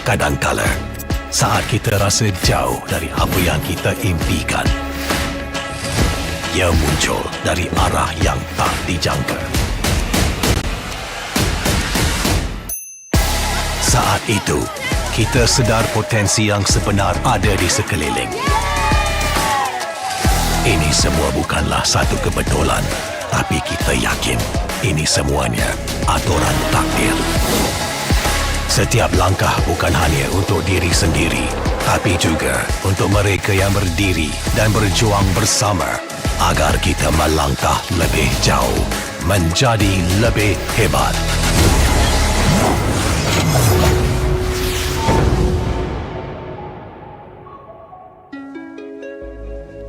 Kadangkala, saat kita rasa jauh dari apa yang kita impikan, ia muncul dari arah yang tak dijangka. Saat itu, kita sedar potensi yang sebenar ada di sekeliling. Ini semua bukanlah satu kebetulan, tapi kita yakin ini semuanya aturan takdir. Setiap langkah bukan hanya untuk diri sendiri, tapi juga untuk mereka yang berdiri dan berjuang bersama agar kita melangkah lebih jauh, menjadi lebih hebat.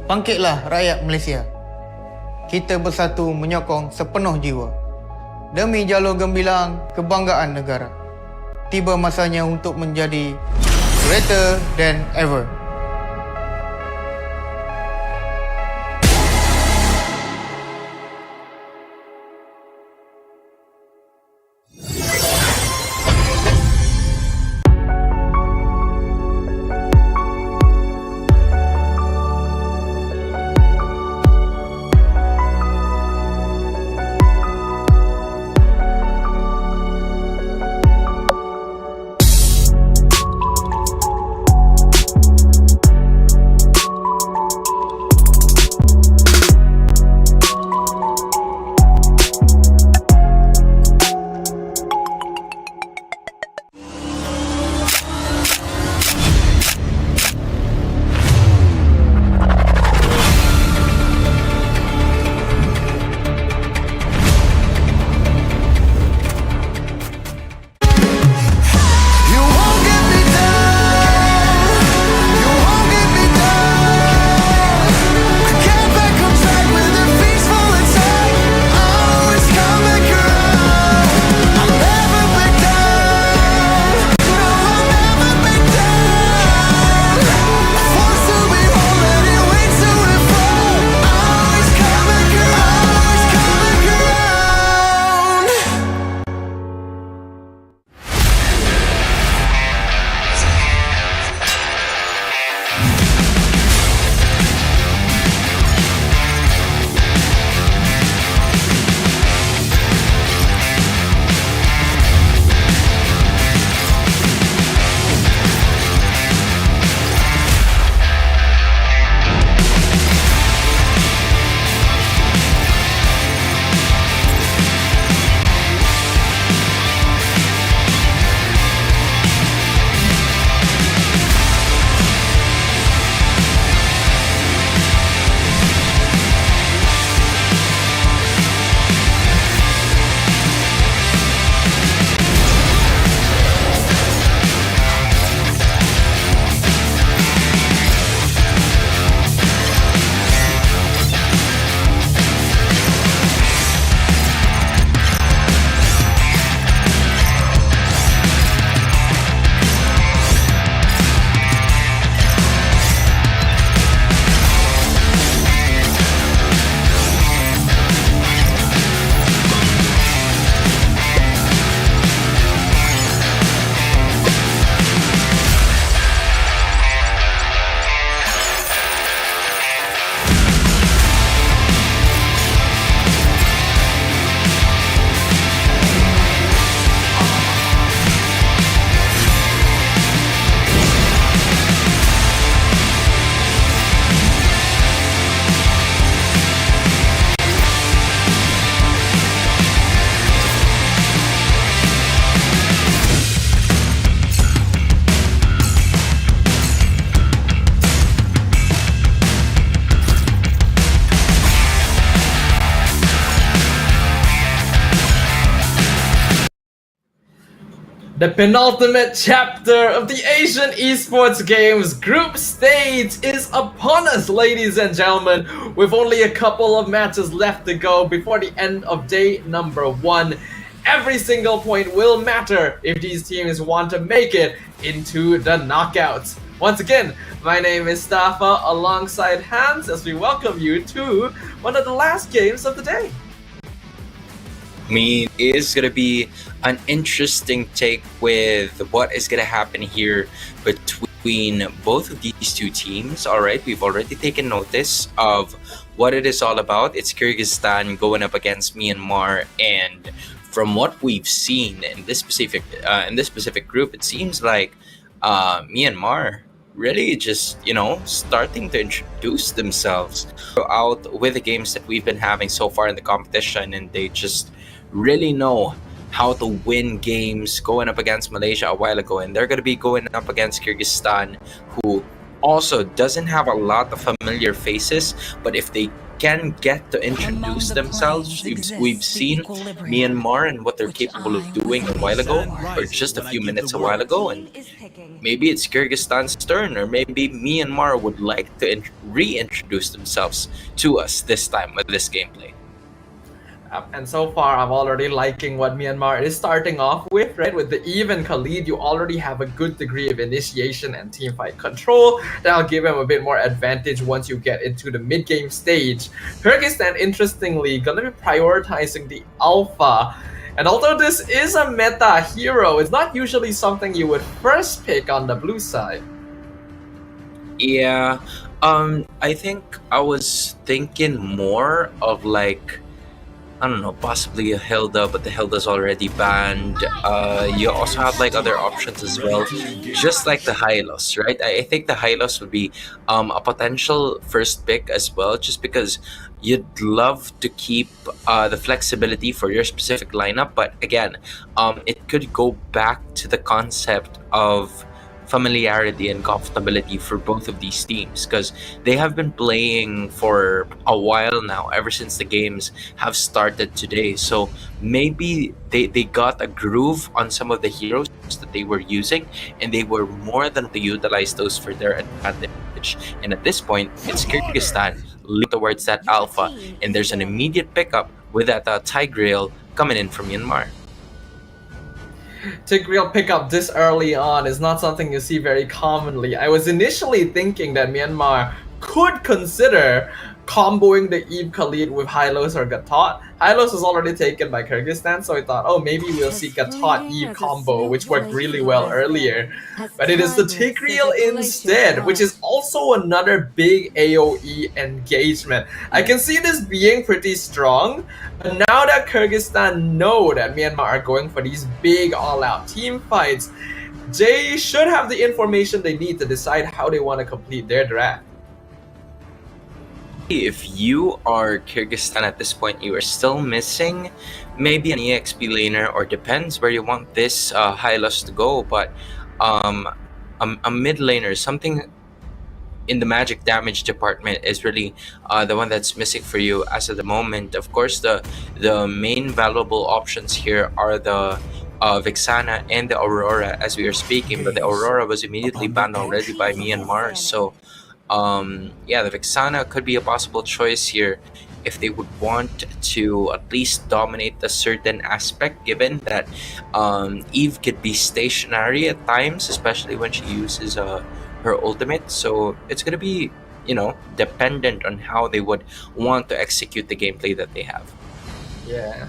Bangkitlah rakyat Malaysia. Kita bersatu menyokong sepenuh jiwa demi jalur gemilang kebanggaan negara. Tiba masanya untuk menjadi greater than ever. The penultimate chapter of the Asian Esports Games group stage is upon us, ladies and gentlemen, with only a couple of matches left to go before the end of day number 1. Every single point will matter if these teams want to make it into the knockouts. Once again, my name is Stafa alongside Hans as we welcome you to one of the last games of the day. I mean, it is going to be an interesting take with what is going to happen here between both of these two teams. All right, we've already taken notice of what it is all about. It's Kyrgyzstan going up against Myanmar, and from what we've seen in this specific group, it seems like Myanmar really just starting to introduce themselves out with the games that we've been having so far in the competition, and they just really know how to win games, going up against Malaysia a while ago, and they're going to be going up against Kyrgyzstan, who also doesn't have a lot of familiar faces, but if they can get to introduce themselves, we've seen Myanmar and what they're capable of doing a while ago, or just a few minutes a while ago, and maybe it's Kyrgyzstan's turn, or maybe Myanmar would like to reintroduce themselves to us this time with this gameplay. And so far, I'm already liking what Myanmar is starting off with, right? With the Eve and Khalid, you already have a good degree of initiation and teamfight control. That'll give him a bit more advantage once you get into the mid-game stage. Kyrgyzstan, interestingly, gonna be prioritizing the Alpha. And although this is a meta hero, it's not usually something you would first pick on the blue side. Yeah, I think I was thinking more of like, I don't know, possibly a Hilda, but the Hilda's already banned. You also have like other options as well, just like the Hylos, right? I think the Hylos would be a potential first pick as well, just because you'd love to keep the flexibility for your specific lineup. But again, it could go back to the concept of familiarity and comfortability for both of these teams, because they have been playing for a while now, ever since the games have started today. So maybe they got a groove on some of the heroes that they were using, and they were more than to utilize those for their advantage. And at this point, it's Kyrgyzstan leading towards that Alpha, and there's an immediate pickup with that Tigreal coming in from Myanmar. Tigreal pickup this early on is not something you see very commonly. I was initially thinking that Myanmar could consider comboing the Eve Khalid with Hylos or Gatot. Hylos was already taken by Kyrgyzstan, so I thought, oh, maybe we'll see Gatot Eve combo, which worked really well earlier. But it is the Tigreal instead, which is also another big AoE engagement. I can see this being pretty strong, but now that Kyrgyzstan know that Myanmar are going for these big all-out team fights, they should have the information they need to decide how they want to complete their draft. If you are Kyrgyzstan at this point, you are still missing maybe an EXP laner, or depends where you want this Hylos to go, but a mid laner, something in the magic damage department is really the one that's missing for you as of the moment. Of course, the main valuable options here are the Vixana and the Aurora as we are speaking, but the Aurora was immediately banned already by Myanmar, so yeah, the Vixana could be a possible choice here if they would want to at least dominate a certain aspect, given that Eve could be stationary at times, especially when she uses her ultimate. So it's going to be, dependent on how they would want to execute the gameplay that they have. Yeah.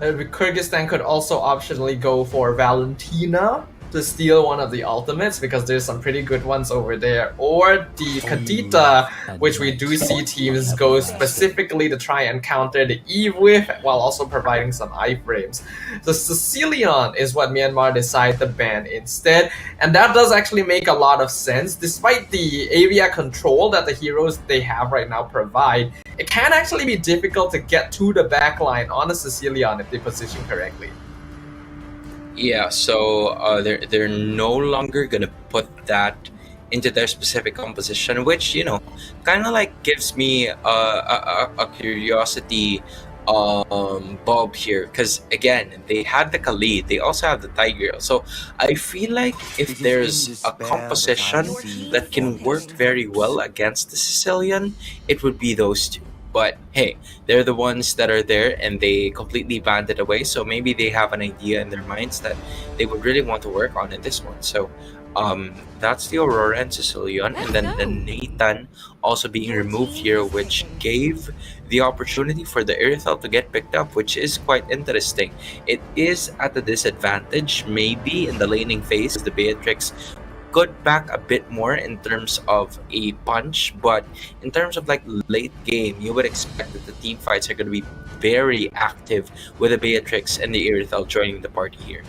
Kyrgyzstan could also optionally go for Valentina to steal one of the ultimates, because there's some pretty good ones over there, or the Kadita, which we do see teams go specifically to try and counter the Eve with, while also providing some iframes. The Sicilian is what Myanmar decided to ban instead, and that does actually make a lot of sense. Despite the area control that the heroes they have right now provide, it can actually be difficult to get to the backline on a Sicilian if they position correctly. Yeah, so they're no longer gonna put that into their specific composition, which kind of like gives me a curiosity bulb here, because again, they had the Khalid, they also have the Tiger, so I feel like if there's a composition that can work very well against the Sicilian, it would be those two. But hey, they're the ones that are there and they completely banned it away. So maybe they have an idea in their minds that they would really want to work on in this one. So that's the Aurora and Sicilian, and then the Nathan also being removed here, which gave the opportunity for the Earthel to get picked up, which is quite interesting. It is at a disadvantage, maybe in the laning phase. The Beatrix could back a bit more in terms of a punch, but in terms of like late game, you would expect that the team fights are going to be very active with the Beatrix and the Earthel joining the party here.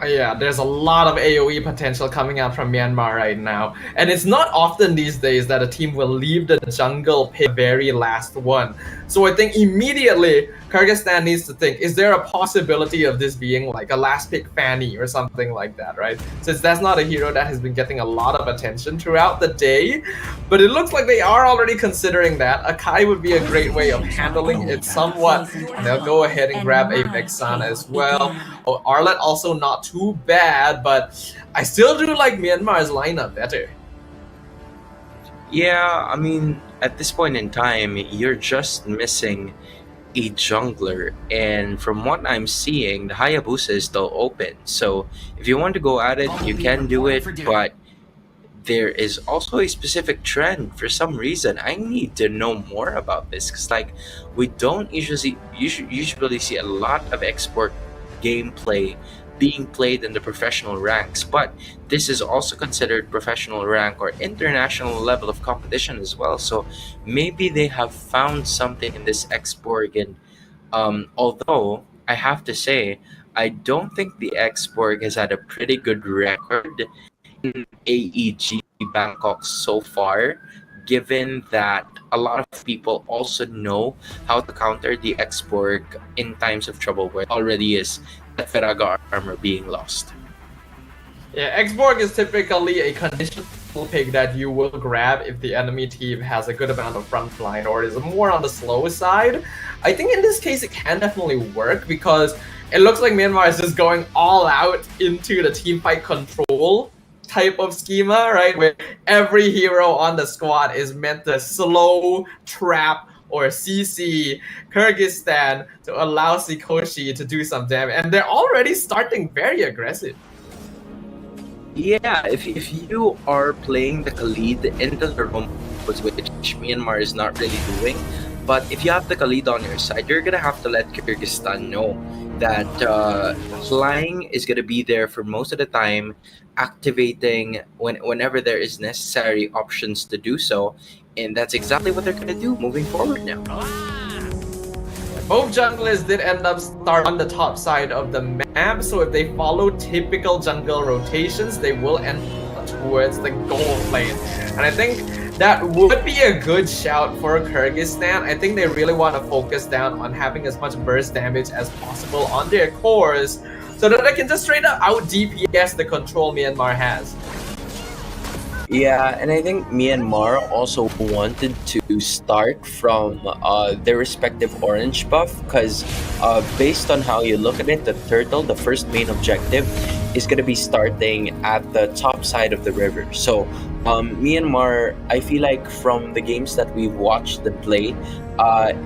Yeah, there's a lot of AoE potential coming out from Myanmar right now. And it's not often these days that a team will leave the jungle pick the very last one. So I think immediately Kyrgyzstan needs to think, is there a possibility of this being like a last pick Fanny or something like that, right? Since that's not a hero that has been getting a lot of attention throughout the day. But it looks like they are already considering that. Akai would be a great way of handling it somewhat. And they'll go ahead and grab a Vexan as well. Oh, Arlet also not too bad, but I still do like Myanmar's lineup better. Yeah, I mean, at this point in time, you're just missing a jungler, and from what I'm seeing, the Hayabusa is still open. So if you want to go at it, you can do it, but there is also a specific trend. For some reason, I need to know more about this, because like we don't usually see a lot of export gameplay being played in the professional ranks, but this is also considered professional rank or international level of competition as well. So maybe they have found something in this Exborg, and although I have to say, I don't think the Exborg has had a pretty good record in AEG Bangkok so far, given that a lot of people also know how to counter the Exborg in times of trouble, where it already is the Feraga armor being lost. Yeah, Exborg is typically a conditional pick that you will grab if the enemy team has a good amount of front line or is more on the slow side. I think in this case it can definitely work, because it looks like Myanmar is just going all out into the team fight control type of schema, right? Where every hero on the squad is meant to slow, trap, or CC Kyrgyzstan to allow Sikoshi to do some damage. And they're already starting very aggressive. Yeah, if you are playing the Khalid into the room, which Myanmar is not really doing, but if you have the Khalid on your side, you're gonna have to let Kyrgyzstan know that flying is gonna be there for most of the time, activating whenever there is necessary options to do so, and that's exactly what they're gonna do moving forward now. Both junglers did end up start on the top side of the map, so if they follow typical jungle rotations, they will end up towards the gold lane. And I think that would be a good shout for Kyrgyzstan. I think they really want to focus down on having as much burst damage as possible on their cores, so that they can just straight up out DPS the control Myanmar has. Yeah, and I think Myanmar also wanted to start from their respective orange buff, because based on how you look at it, the turtle, the first main objective, is going to be starting at the top side of the river. So Myanmar, I feel like from the games that we've watched them play,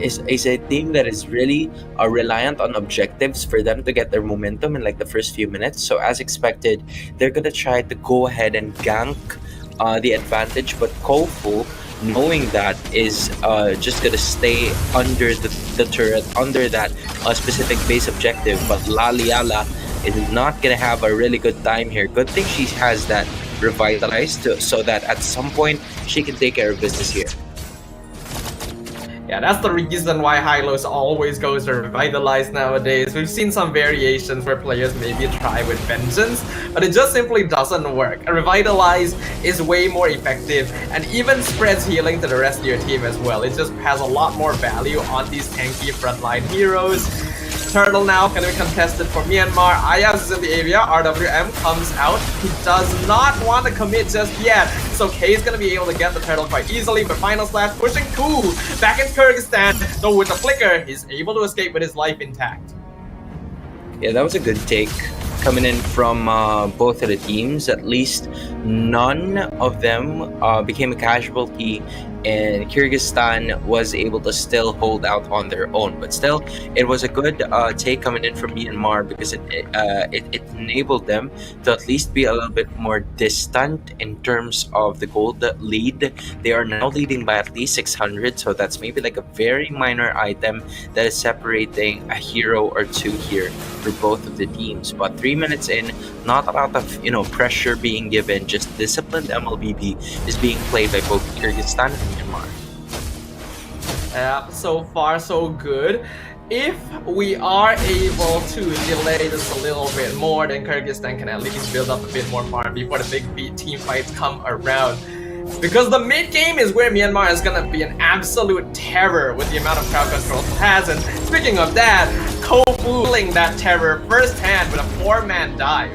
is a team that is really reliant on objectives for them to get their momentum in like the first few minutes. So as expected, they're going to try to go ahead and gank the advantage, but Kofu, knowing that, is just gonna stay under the turret, under that specific base objective. But Laliala is not gonna have a really good time here. Good thing she has that revitalized so that at some point she can take care of business here. Yeah, that's the reason why Hylos always goes to Revitalize nowadays. We've seen some variations where players maybe try with Vengeance, but it just simply doesn't work. A Revitalize is way more effective and even spreads healing to the rest of your team as well. It just has a lot more value on these tanky frontline heroes. Turtle now can be contested for Myanmar. Ayaz is in the area. RWM comes out. He does not want to commit just yet. So K is going to be able to get the turtle quite easily, but Final Slash pushing cool back in Kyrgyzstan. So with the flicker, he's able to escape with his life intact. Yeah, that was a good take coming in from both of the teams. At least none of them became a casualty, and Kyrgyzstan was able to still hold out on their own. But still, it was a good take coming in from Myanmar, because it enabled them to at least be a little bit more distant in terms of the gold lead. They are now leading by at least 600, so that's maybe like a very minor item that is separating a hero or two here for both of the teams. But 3 minutes in, not a lot of pressure being given, just disciplined MLBB is being played by both Kyrgyzstan and Myanmar. So far so good. If we are able to delay this a little bit more, then Kyrgyzstan can at least build up a bit more farm before the big team fights come around. Because the mid game is where Myanmar is gonna be an absolute terror with the amount of crowd control it has. And speaking of that, Kofu feeling that terror firsthand with a 4-man dive.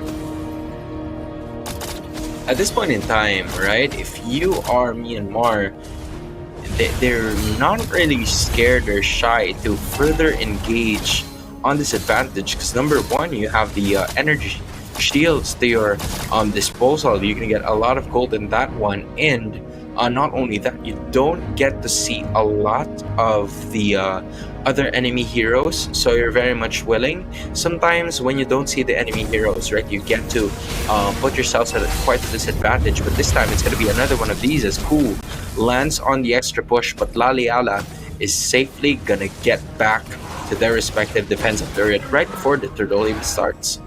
At this point in time, right, if you are Myanmar, they're not really scared or shy to further engage on this advantage, because number one, you have the energy shields to your disposal. You can get a lot of gold in that one, and not only that, you don't get to see a lot of the other enemy heroes, so you're very much willing. Sometimes when you don't see the enemy heroes, right, you get to put yourselves at quite a disadvantage. But this time it's going to be another one of these, as Ku lands on the extra push, but Laliala is safely gonna get back to their respective defensive turret right before the turtle even starts.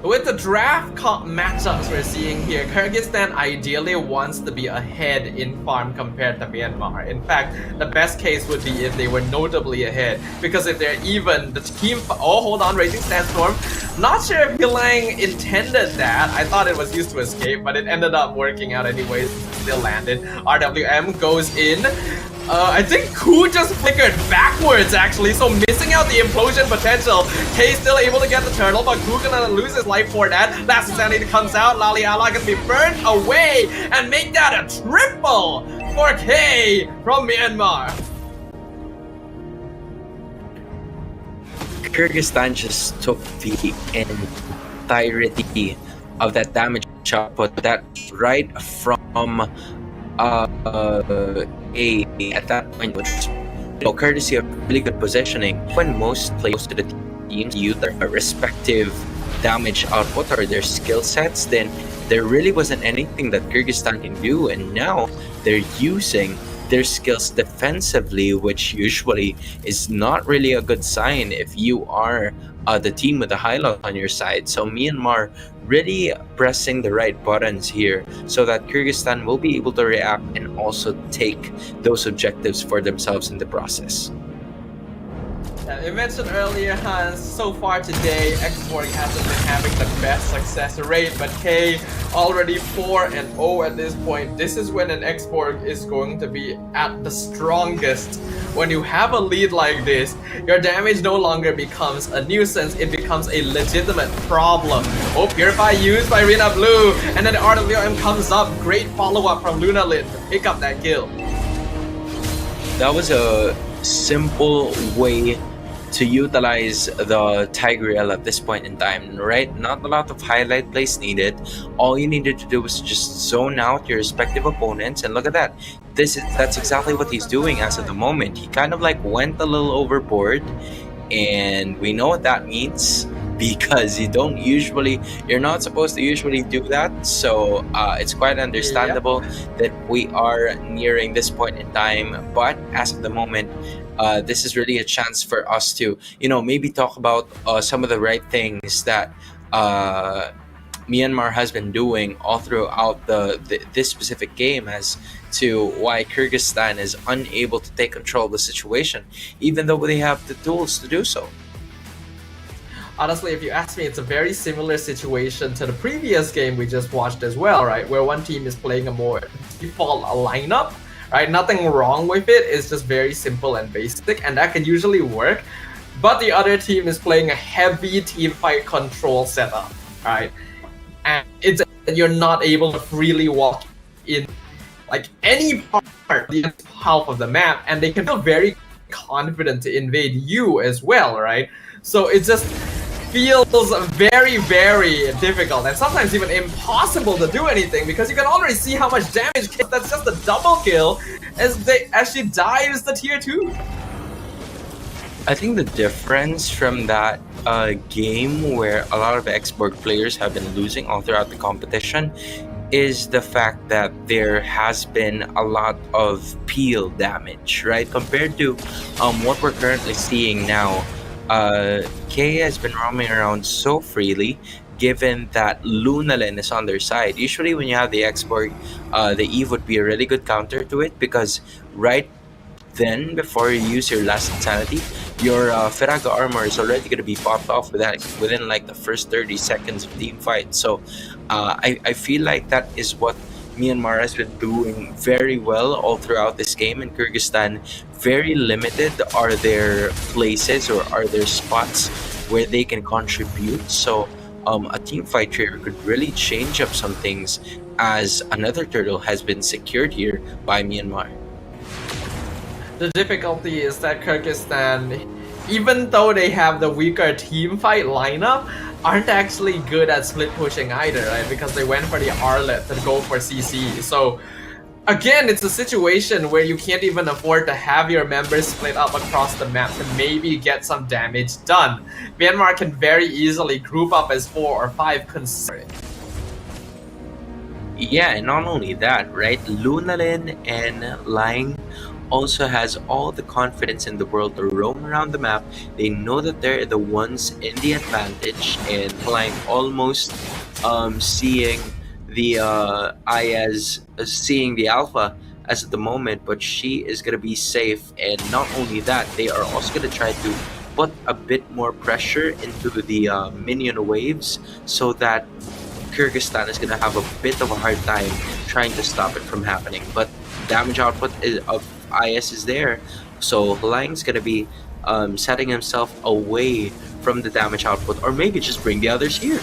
With the draft matchups we're seeing here, Kyrgyzstan ideally wants to be ahead in farm compared to Myanmar. In fact, the best case would be if they were notably ahead, because if they're even, the team... Oh, hold on, Raging Sandstorm. Not sure if Hilang intended that. I thought it was used to escape, but it ended up working out anyways. Still landed. RWM goes in. I think Ku just flickered backwards actually, so missing out the implosion potential. K still able to get the turtle, but Ku gonna lose his life for that. Last Insanity comes out, Laliala gonna be burnt away and make that a triple for K from Myanmar. Kyrgyzstan just took the entirety of that damage output, that right from at that point, which courtesy of really good positioning. When most players to the teams use their respective damage output or their skill sets, then there really wasn't anything that Kyrgyzstan can do, and now they're using their skills defensively, which usually is not really a good sign if you are the team with the highlight on your side. So Myanmar really pressing the right buttons here so that Kyrgyzstan will be able to react and also take those objectives for themselves in the process. You mentioned earlier, Hans, so far today, Exporting hasn't been having the best success rate, but K already 4-0 at this point. This is when an Export is going to be at the strongest. When you have a lead like this, your damage no longer becomes a nuisance, it becomes a legitimate problem. Oh, Purify used by Rina Blue, and then the RWM comes up. Great follow-up from Lunalin to pick up that kill. That was a simple way to utilize the Tigreal at this point in time, right? Not a lot of highlight plays needed. All you needed to do was just zone out your respective opponents, and look at that. That's exactly what he's doing as of the moment. He kind of like went a little overboard, and we know what that means because you're not supposed to usually do that. So it's quite understandable that we are nearing this point in time, but as of the moment, this is really a chance for us to, maybe talk about some of the right things that Myanmar has been doing all throughout this specific game as to why Kyrgyzstan is unable to take control of the situation, even though they have the tools to do so. Honestly, if you ask me, it's a very similar situation to the previous game we just watched as well, right? Where one team is playing a more default lineup, right? Nothing wrong with it. It's just very simple and basic, and that can usually work. But the other team is playing a heavy team fight control setup, right? And you're not able to freely walk in like any part, the half of the map, and they can feel very confident to invade you as well, right? So it's just feels very, very difficult and sometimes even impossible to do anything because you can already see how much damage. That's just a double kill as she dives the tier 2. I think the difference from that game where a lot of export players have been losing all throughout the competition is the fact that there has been a lot of peel damage, right? Compared to what we're currently seeing now, Kay has been roaming around so freely given that Lunalin is on their side. Usually when you have the export, the Eve would be a really good counter to it because right then, before you use your last insanity, your Feraga armor is already going to be popped off within like the first 30 seconds of team fight. So I feel like that is what Myanmar has been doing very well all throughout this game. In Kyrgyzstan, very limited are their places or are their spots where they can contribute. So a team fight here could really change up some things as another turtle has been secured here by Myanmar. The difficulty is that Kyrgyzstan, even though they have the weaker team fight lineup, aren't actually good at split pushing either, right? Because they went for the Arlet to go for CC. So again, it's a situation where you can't even afford to have your members split up across the map to maybe get some damage done. Myanmar can very easily group up as 4 or 5 considering. Yeah, and not only that, right? Lunalin and Lang also has all the confidence in the world to roam around the map. They know that they're the ones in the advantage, and Lang almost seeing the seeing the alpha as at the moment, but she is gonna be safe. And not only that, they are also gonna try to put a bit more pressure into the minion waves so that Kyrgyzstan is gonna have a bit of a hard time trying to stop it from happening. But damage output of IS is there, so Lang's gonna be setting himself away from the damage output, or maybe just bring the others here.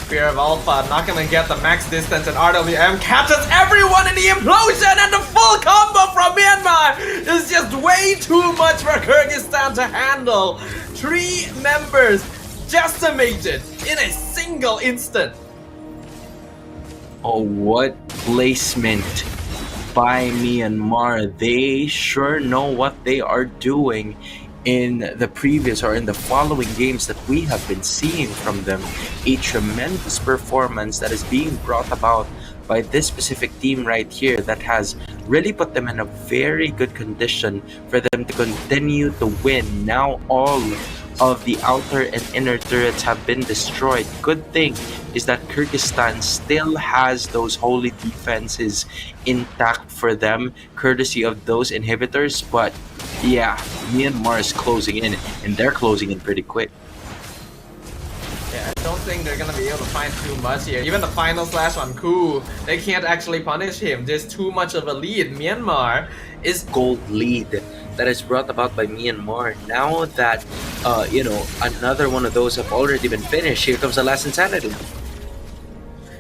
Fear of Alpha not gonna get the max distance, and RWM captures everyone in the implosion, and the full combo from Myanmar is just way too much for Kyrgyzstan to handle. 3 members decimated in a single instant. Oh, what placement by Myanmar. They sure know what they are doing in the previous or in the following games that we have been seeing from them. A tremendous performance that is being brought about by this specific team right here that has really put them in a very good condition for them to continue to win. Now all of the outer and inner turrets have been destroyed. Good thing is that Kyrgyzstan still has those holy defenses intact for them, courtesy of those inhibitors. But yeah, Myanmar is closing in, and they're closing in pretty quick. Yeah, I don't think they're gonna be able to find too much here. Even the final slash on Ku, they can't actually punish him. There's too much of a lead. Myanmar is Gold lead that is brought about by Myanmar. Now that another one of those have already been finished, here comes the last insanity.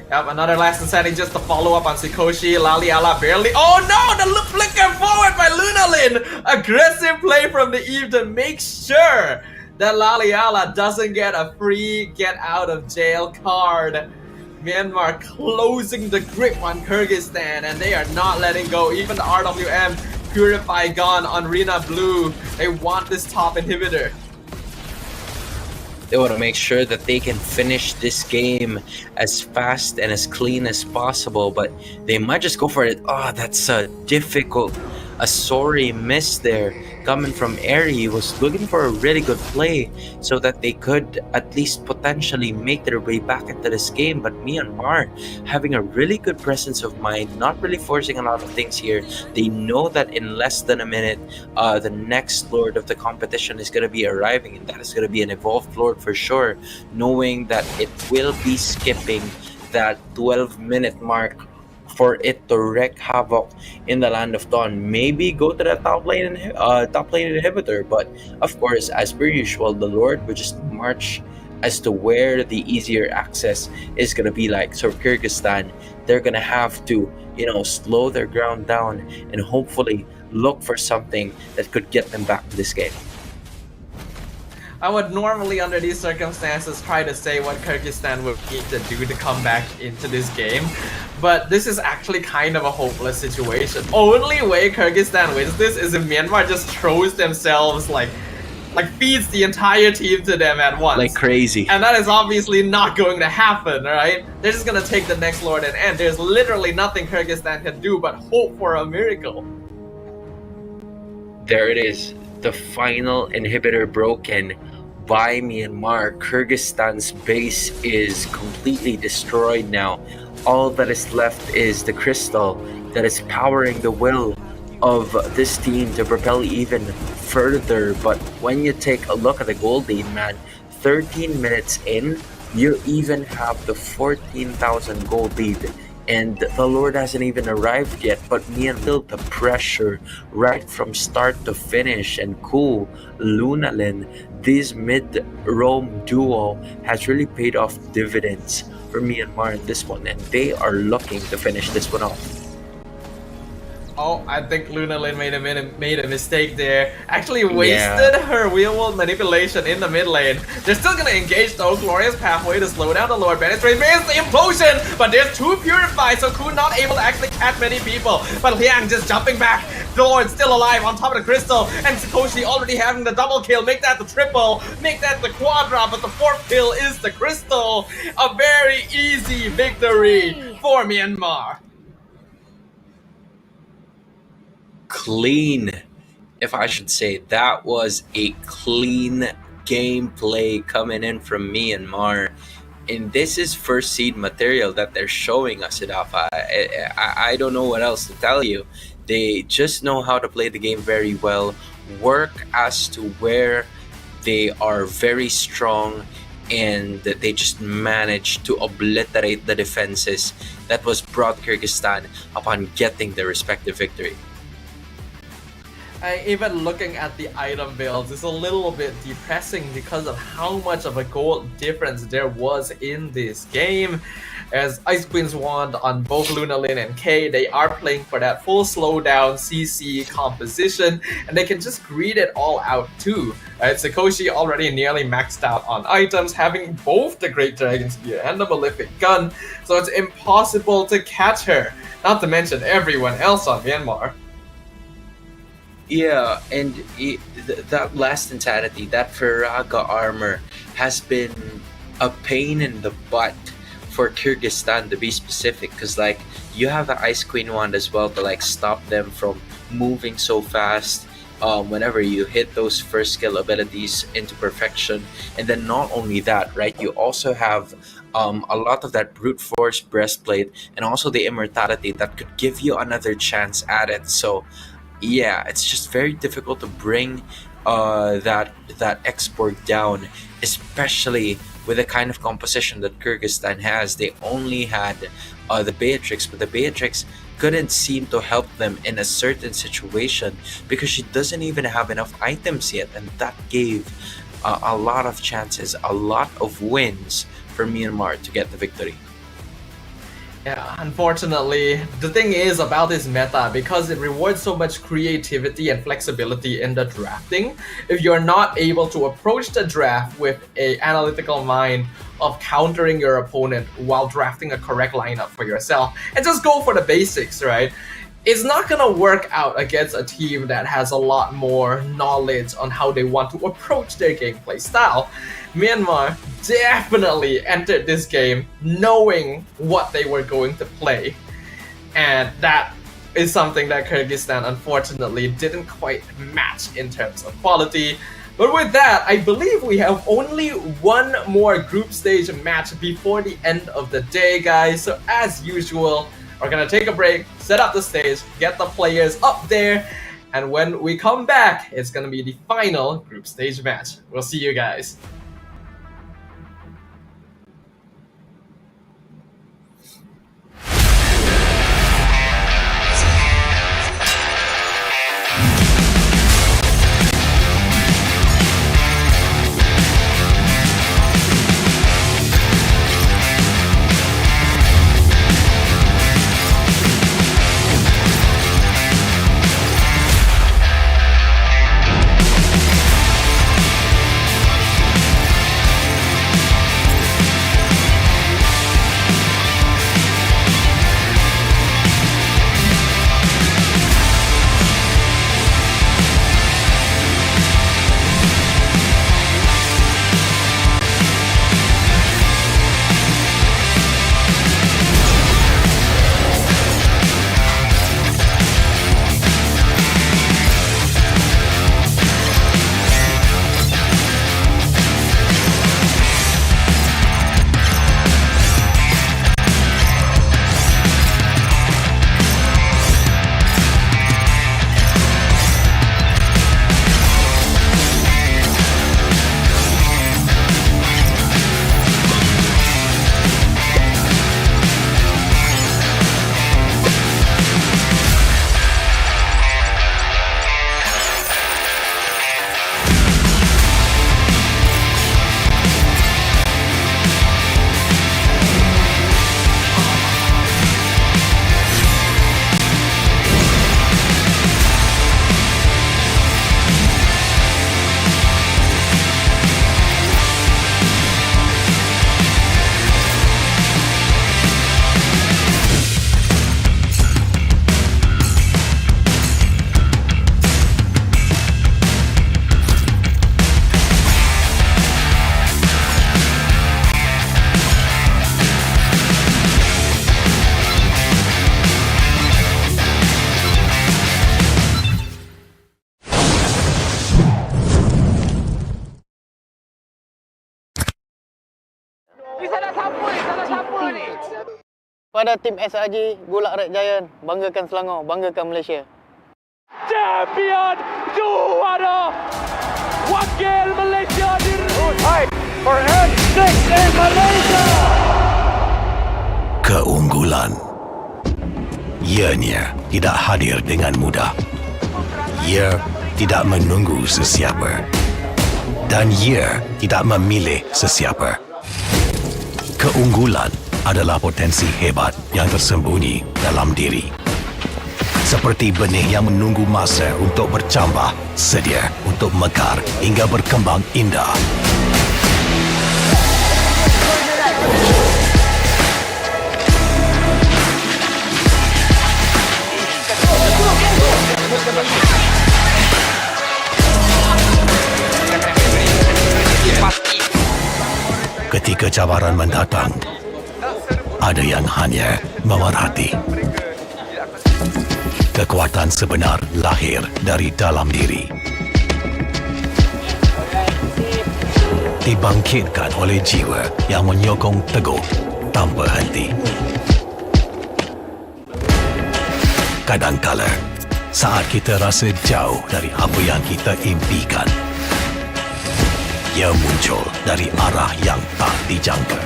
Yep, another last insanity just to follow up on Sikoshi. Laliala barely. Oh no! The flicker forward by Lunalin! Aggressive play from the Eve to make sure that Laliala doesn't get a free get out of jail card. Myanmar closing the grip on Kyrgyzstan, and they are not letting go. Even the RWM Purify Gun on Rina Blue. They want this top inhibitor. They want to make sure that they can finish this game as fast and as clean as possible, but they might just go for it. Oh, that's a difficult, a sorry miss there coming from Eri. He was looking for a really good play so that they could at least potentially make their way back into this game. But Myanmar having a really good presence of mind, not really forcing a lot of things here. They know that in less than a minute, the next Lord of the competition is going to be arriving, and that is going to be an evolved Lord for sure, knowing that it will be skipping that 12-minute mark for it to wreak havoc in the Land of Dawn. Maybe go to the top lane inhibitor, but of course, as per usual, the Lord would just march as to where the easier access is gonna be like. So Kyrgyzstan, they're gonna have to, slow their ground down and hopefully look for something that could get them back to this game. I would normally, under these circumstances, try to say what Kyrgyzstan would need to do to come back into this game, but this is actually kind of a hopeless situation. Only way Kyrgyzstan wins this is if Myanmar just throws themselves like feeds the entire team to them at once. Like crazy. And that is obviously not going to happen, right? They're just gonna take the next Lord and end. There's literally nothing Kyrgyzstan can do but hope for a miracle. There it is. The final inhibitor broken by Myanmar. Kyrgyzstan's base is completely destroyed now. All that is left is the crystal that is powering the will of this team to propel even further. But when you take a look at the goal lead, man, 13 minutes in, you even have the 14,000 goal lead. And the Lord hasn't even arrived yet, but Myanmar built the pressure right from start to finish. And cool, Lunalin, this mid-roam duo has really paid off dividends for Myanmar in this one, and they are looking to finish this one off. Oh, I think Lunalin made a mistake there. Actually wasted her wheel-world manipulation in the mid lane. They're still gonna engage though. Glorious pathway to slow down the Lord. Penetrate missed the implosion, but there's two purifies, so Ku not able to actually catch many people. But Liang just jumping back. The Lord still alive on top of the crystal, and Sakoshi already having the double kill. Make that the triple, make that the quadra, but the fourth kill is the crystal. A very easy victory for Myanmar. Clean, if I should say. That was a clean gameplay coming in from Myanmar, and this is first seed material that they're showing us, Sidafa. I don't know what else to tell you. They just know how to play the game very well, work as to where they are very strong, and they just managed to obliterate the defenses that was brought Kyrgyzstan upon getting their respective victory. Even looking at the item builds is a little bit depressing because of how much of a gold difference there was in this game. As Ice Queen's wand on both Lunalin and K, they are playing for that full slowdown CC composition, and they can just greed it all out too. Right? Sakoshi already nearly maxed out on items, having both the Great Dragon Spear and the Malefic Gun, so it's impossible to catch her, not to mention everyone else on Myanmar. Yeah, and that last insanity, that Firaga armor, has been a pain in the butt for Kyrgyzstan, to be specific, because like you have the Ice Queen wand as well to like stop them from moving so fast whenever you hit those first skill abilities into perfection. And then not only that, right, you also have a lot of that brute force breastplate and also the immortality that could give you another chance at it. So yeah, it's just very difficult to bring that export down, especially with the kind of composition that Kyrgyzstan has. They only had the Beatrix, but the Beatrix couldn't seem to help them in a certain situation because she doesn't even have enough items yet, and that gave a lot of chances, a lot of wins for Myanmar to get the victory. Yeah, unfortunately, the thing is about this meta, because it rewards so much creativity and flexibility in the drafting, if you're not able to approach the draft with an analytical mind of countering your opponent while drafting a correct lineup for yourself, and just go for the basics, right? It's not gonna work out against a team that has a lot more knowledge on how they want to approach their gameplay style. Myanmar definitely entered this game knowing what they were going to play, and that is something that Kyrgyzstan unfortunately didn't quite match in terms of quality. But with that, I believe we have only one more group stage match before the end of the day, guys. So as usual, we're gonna take a break, set up the stage, get the players up there, and when we come back, it's gonna be the final group stage match. We'll see you guys. Pada tim SRG, Gulak Red Giant, banggakan Selangor, banggakan Malaysia. Champion juara wakil Malaysia fight for N6 in Malaysia. Keunggulan. Ianya tidak hadir dengan mudah. Ia tidak menunggu sesiapa. Dan ia tidak memilih sesiapa. Keunggulan adalah potensi hebat yang tersembunyi dalam diri. Seperti benih yang menunggu masa untuk bercambah, sedia untuk mekar hingga berkembang indah. Ketika cabaran mendatang, ada yang hanya memerhati. Kekuatan sebenar lahir dari dalam diri. Dibangkitkan oleh jiwa yang menyokong teguh tanpa henti. Kadangkala, saat kita rasa jauh dari apa yang kita impikan, ia muncul dari arah yang tak dijangka.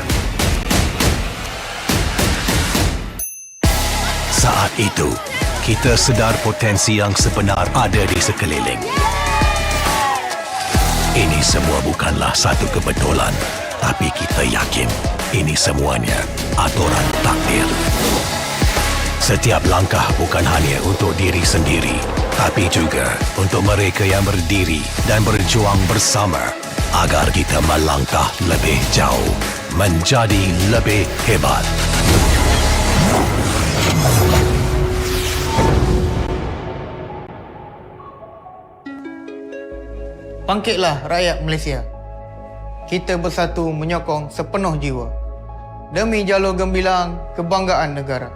Saat itu, kita sedar potensi yang sebenar ada di sekeliling. Ini semua bukanlah satu kebetulan, tapi kita yakin ini semuanya aturan takdir. Setiap langkah bukan hanya untuk diri sendiri, tapi juga untuk mereka yang berdiri dan berjuang bersama agar kita melangkah lebih jauh, menjadi lebih hebat. Bangkitlah rakyat Malaysia. Kita bersatu menyokong sepenuh jiwa. Demi jalur gemilang kebanggaan negara.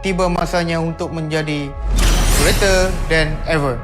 Tiba masanya untuk menjadi greater than ever.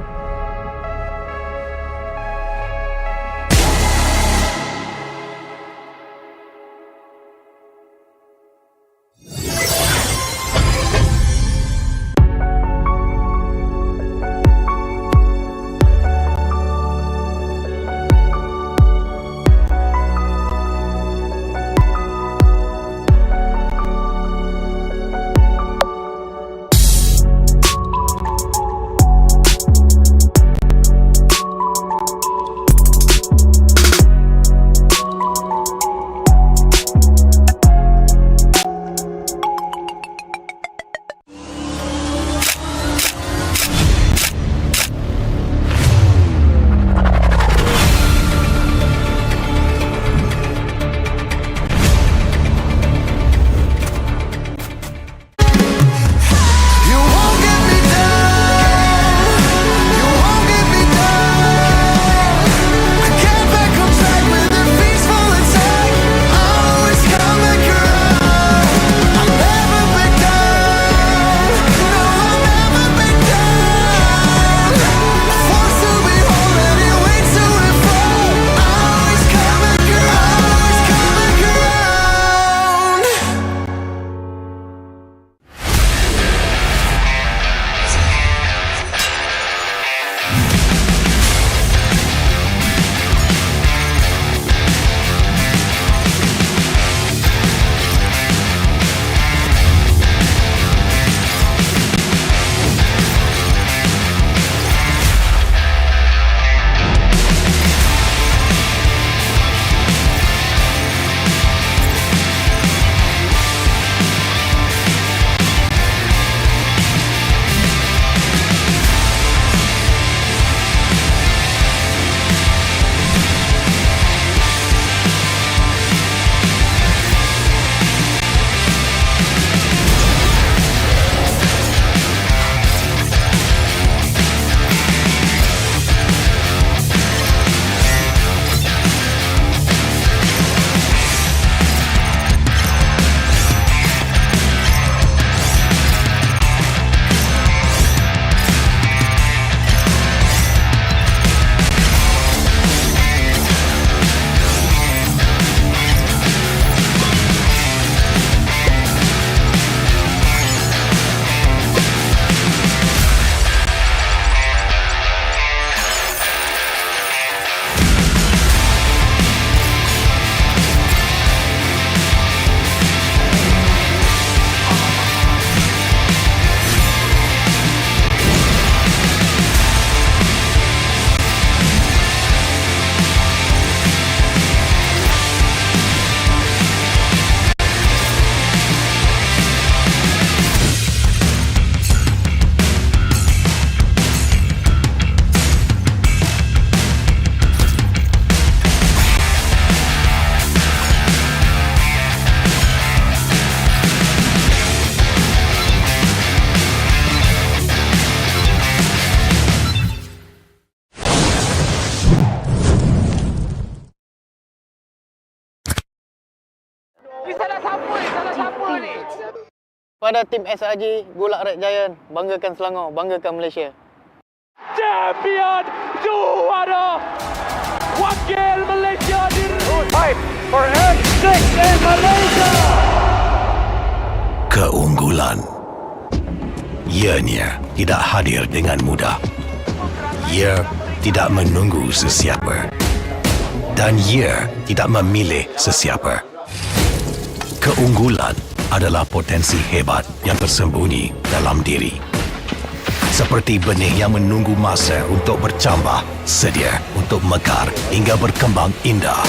salah siapa ni? Pada tim SRG, Gulak Red Giant, banggakan Selangor, banggakan Malaysia. Champion juara wakil Malaysia fight for F6 in Malaysia. Keunggulan. Ianya tidak hadir dengan mudah. Ia tidak menunggu sesiapa. Dan ia tidak memilih sesiapa. Keunggulan adalah potensi hebat yang bersembunyi dalam diri. Seperti benih yang menunggu masa untuk bercambah, sedia untuk mekar hingga berkembang indah.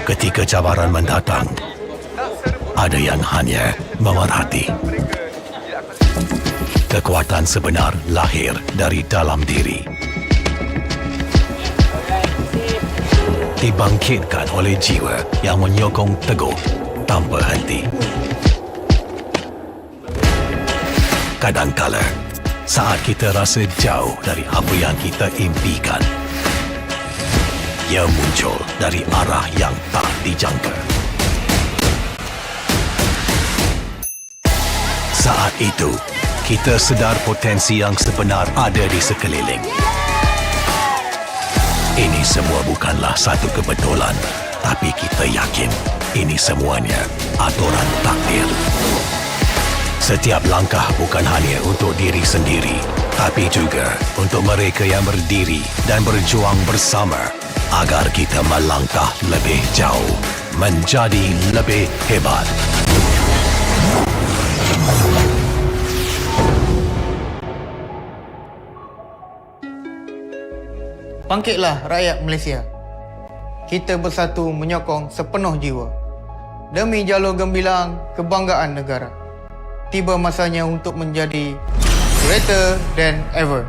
Ketika cabaran mendatang, ada yang hanya memerhati. Kekuatan sebenar lahir dari dalam diri. Dibangkitkan oleh jiwa yang menyokong teguh tanpa henti. Kadangkala, saat kita rasa jauh dari apa yang kita impikan, ia muncul dari arah yang tak dijangka. Saat itu, kita sedar potensi yang sebenar ada di sekeliling. Ini semua bukanlah satu kebetulan, tapi kita yakin ini semuanya aturan takdir. Setiap langkah bukan hanya untuk diri sendiri, tapi juga untuk mereka yang berdiri dan berjuang bersama agar kita melangkah lebih jauh, menjadi lebih hebat. Bangkitlah rakyat Malaysia. Kita bersatu menyokong sepenuh jiwa. Demi jalur gemilang kebanggaan negara. Tiba masanya untuk menjadi greater than ever.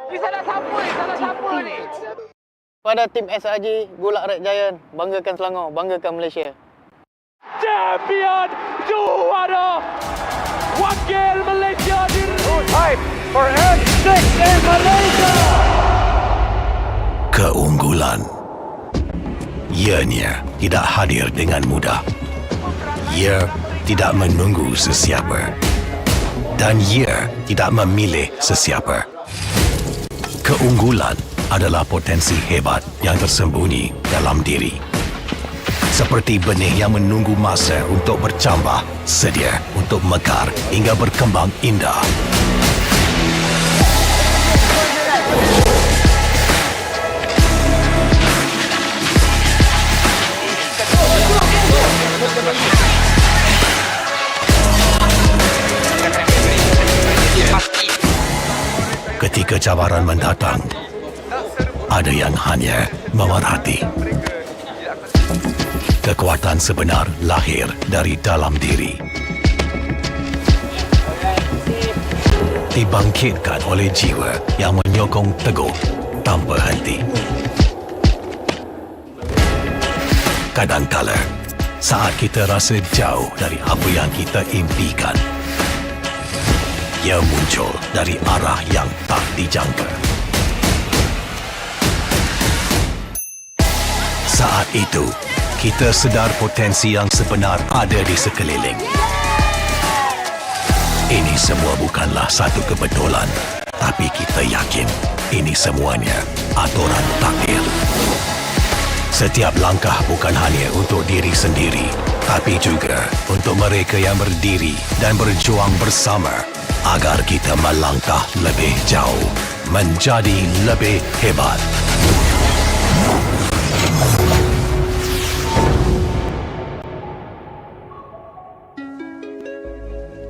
Ni salah siapa ni? Pada tim SRG, Gulak Red Giant, banggakan Selangor, banggakan Malaysia. Champion juara wakil Malaysia Time for F6 in Malaysia. Keunggulan. Ianya tidak hadir dengan mudah. Ia tidak menunggu sesiapa. Dan ia tidak memilih sesiapa. Keunggulan adalah potensi hebat yang tersembunyi dalam diri. Seperti benih yang menunggu masa untuk bercambah, sedia untuk mekar hingga berkembang indah. Ketika cabaran mendatang, ada yang hanya memerhati. Kekuatan sebenar lahir dari dalam diri. Dibangkitkan oleh jiwa yang menyokong teguh tanpa henti. Kadangkala, saat kita rasa jauh dari apa yang kita impikan, ia muncul dari arah yang tak dijangka. Saat itu, kita sedar potensi yang sebenar ada di sekeliling. Ini semua bukanlah satu kebetulan, tapi kita yakin ini semuanya aturan takdir. Setiap langkah bukan hanya untuk diri sendiri, tapi juga untuk mereka yang berdiri dan berjuang bersama agar kita melangkah lebih jauh, menjadi lebih hebat.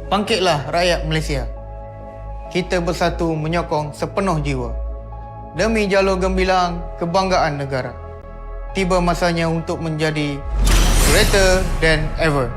Bangkitlah rakyat Malaysia. Kita bersatu menyokong sepenuh jiwa. Demi jalur gemilang kebanggaan negara. Tiba masanya untuk menjadi greater than ever.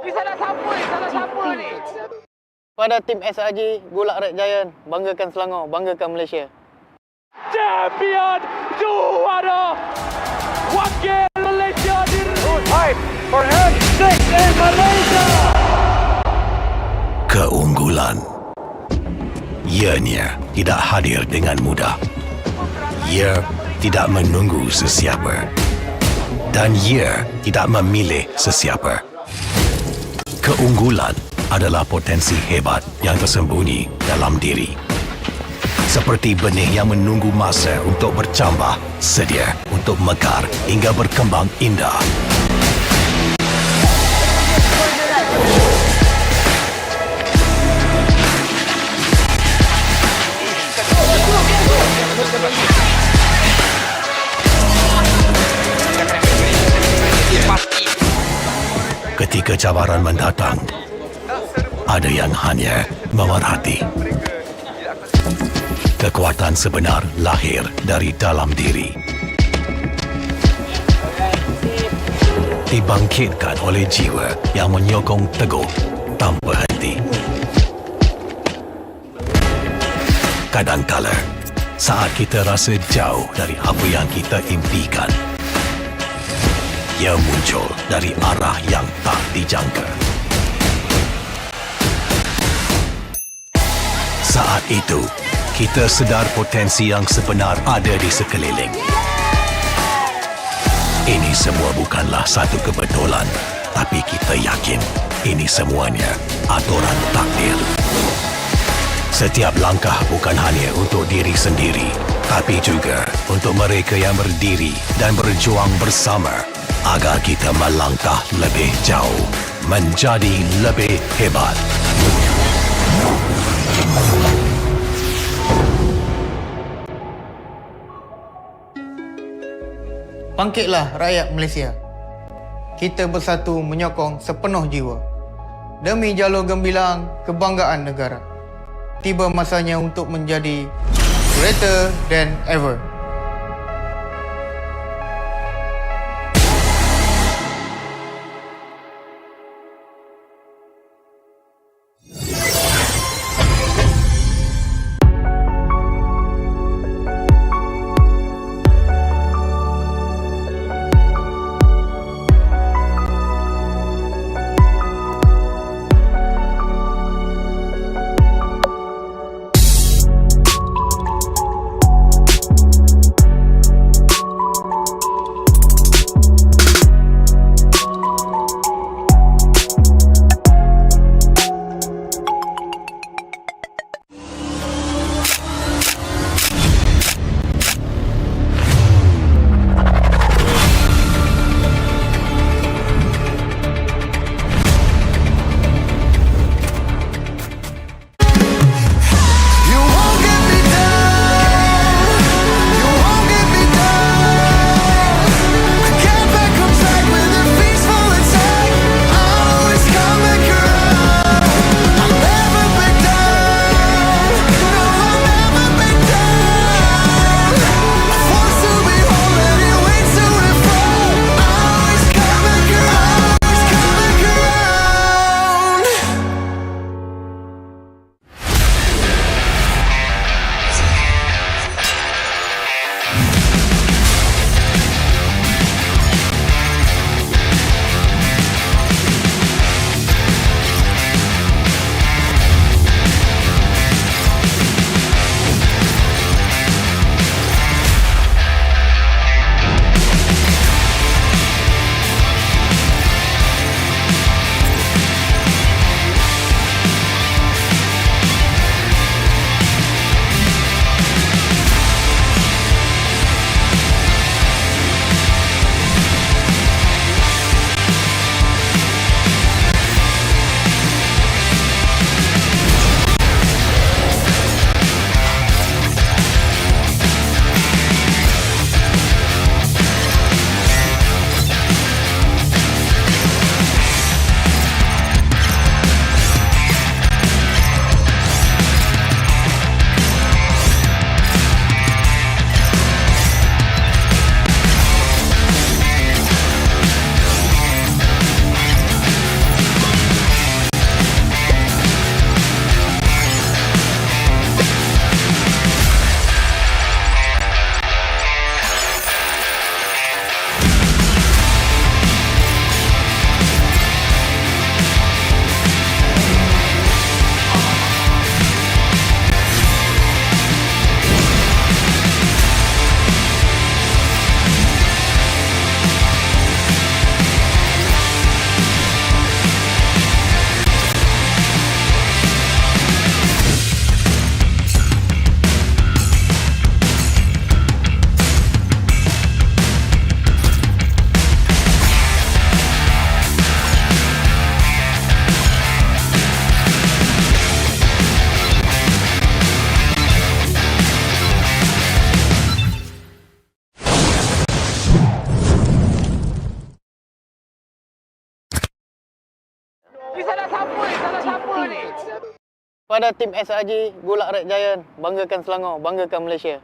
Ni salah siapa ni? Pada tim SRG, Golak Red Giant, banggakan Selangor, banggakan Malaysia. Champion juara wakil Malaysia Time for N6 in Malaysia. Keunggulan. Ianya tidak hadir dengan mudah. Ia tidak menunggu sesiapa. Dan ia tidak memilih sesiapa. Keunggulan adalah potensi hebat yang tersembunyi dalam diri. Seperti benih yang menunggu masa untuk bercambah, sedia untuk mekar hingga berkembang indah. Ketika cabaran mendatang, ada yang hanya memerhati. Kekuatan sebenar lahir dari dalam diri. Dibangkitkan oleh jiwa yang menyokong teguh tanpa henti. Kadangkala, saat kita rasa jauh dari apa yang kita impikan, ia muncul dari arah yang tak dijangka. Saat itu, kita sedar potensi yang sebenar ada di sekeliling. Ini semua bukanlah satu kebetulan, tapi kita yakin ini semuanya aturan takdir. Setiap langkah bukan hanya untuk diri sendiri, tapi juga untuk mereka yang berdiri dan berjuang bersama agar kita melangkah lebih jauh, menjadi lebih hebat. Bangkitlah rakyat Malaysia. Kita bersatu menyokong sepenuh jiwa. Demi jalur gemilang kebanggaan negara. Tiba masanya untuk menjadi greater than ever. Ni salah siapa ni? Pada tim SRG, Gulak Red Giant, banggakan Selangor, banggakan Malaysia.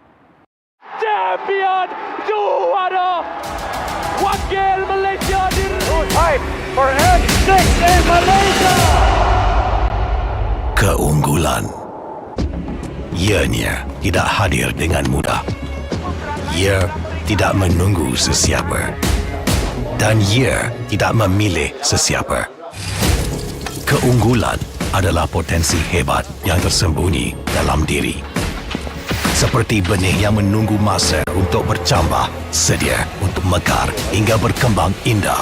Champion juara wakil Malaysia Fight for M6 in Malaysia. Keunggulan. Ianya tidak hadir dengan mudah. Ia tidak menunggu sesiapa. Dan ia tidak memilih sesiapa. Keunggulan adalah potensi hebat yang tersembunyi dalam diri. Seperti benih yang menunggu masa untuk bercambah, sedia untuk mekar hingga berkembang indah.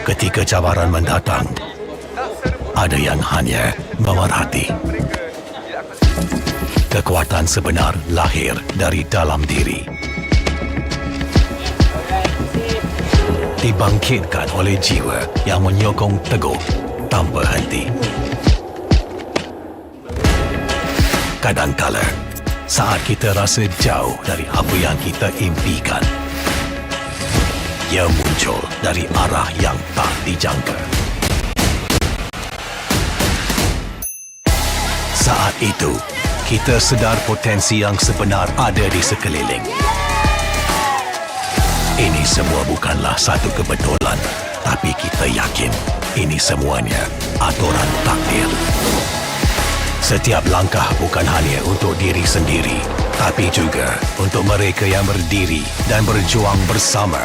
Ketika cabaran mendatang, ada yang hanya memerhati. Kekuatan sebenar lahir dari dalam diri. Dibangkitkan oleh jiwa yang menyokong teguh tanpa henti. Kadangkala, saat kita rasa jauh dari apa yang kita impikan, ia muncul dari arah yang tak dijangka. Saat itu, kita sedar potensi yang sebenar ada di sekeliling. Ini semua bukanlah satu kebetulan, tapi kita yakin ini semuanya aturan takdir. Setiap langkah bukan hanya untuk diri sendiri, tapi juga untuk mereka yang berdiri dan berjuang bersama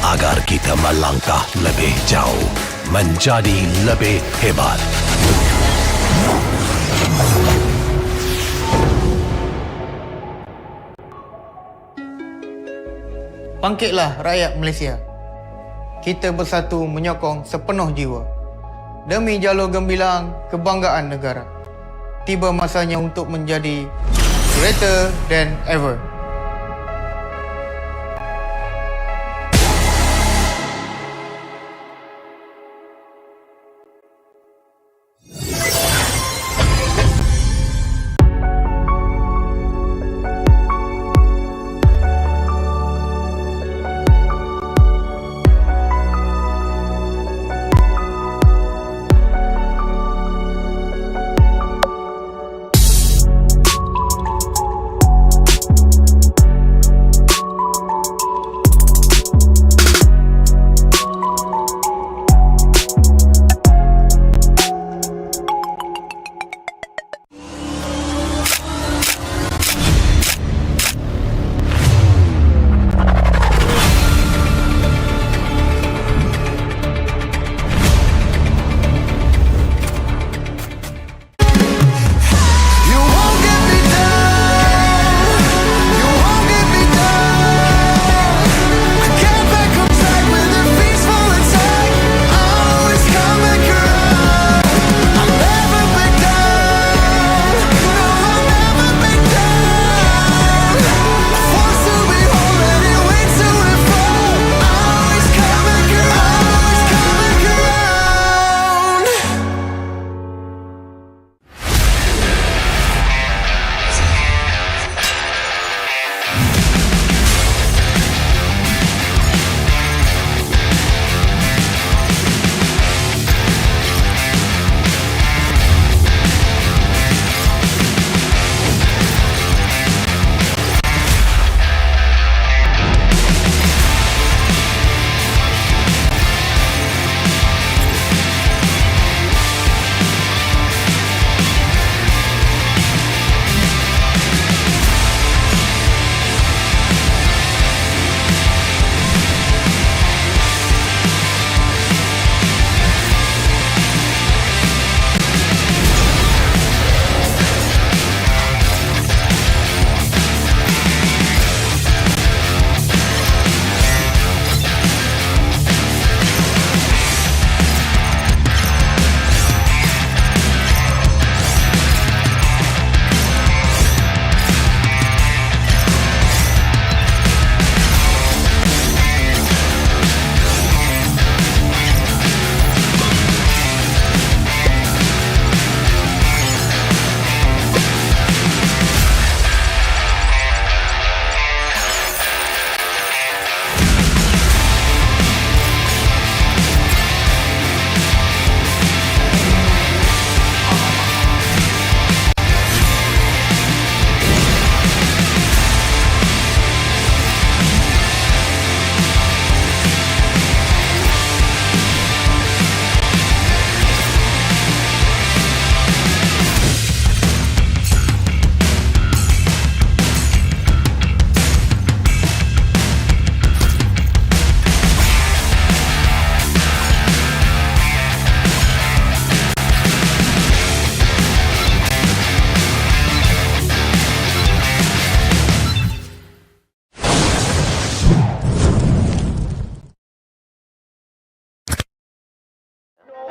agar kita melangkah lebih jauh, menjadi lebih hebat. Bangkitlah rakyat Malaysia. Kita bersatu menyokong sepenuh jiwa. Demi jalur gemilang kebanggaan negara. Tiba masanya untuk menjadi greater than ever.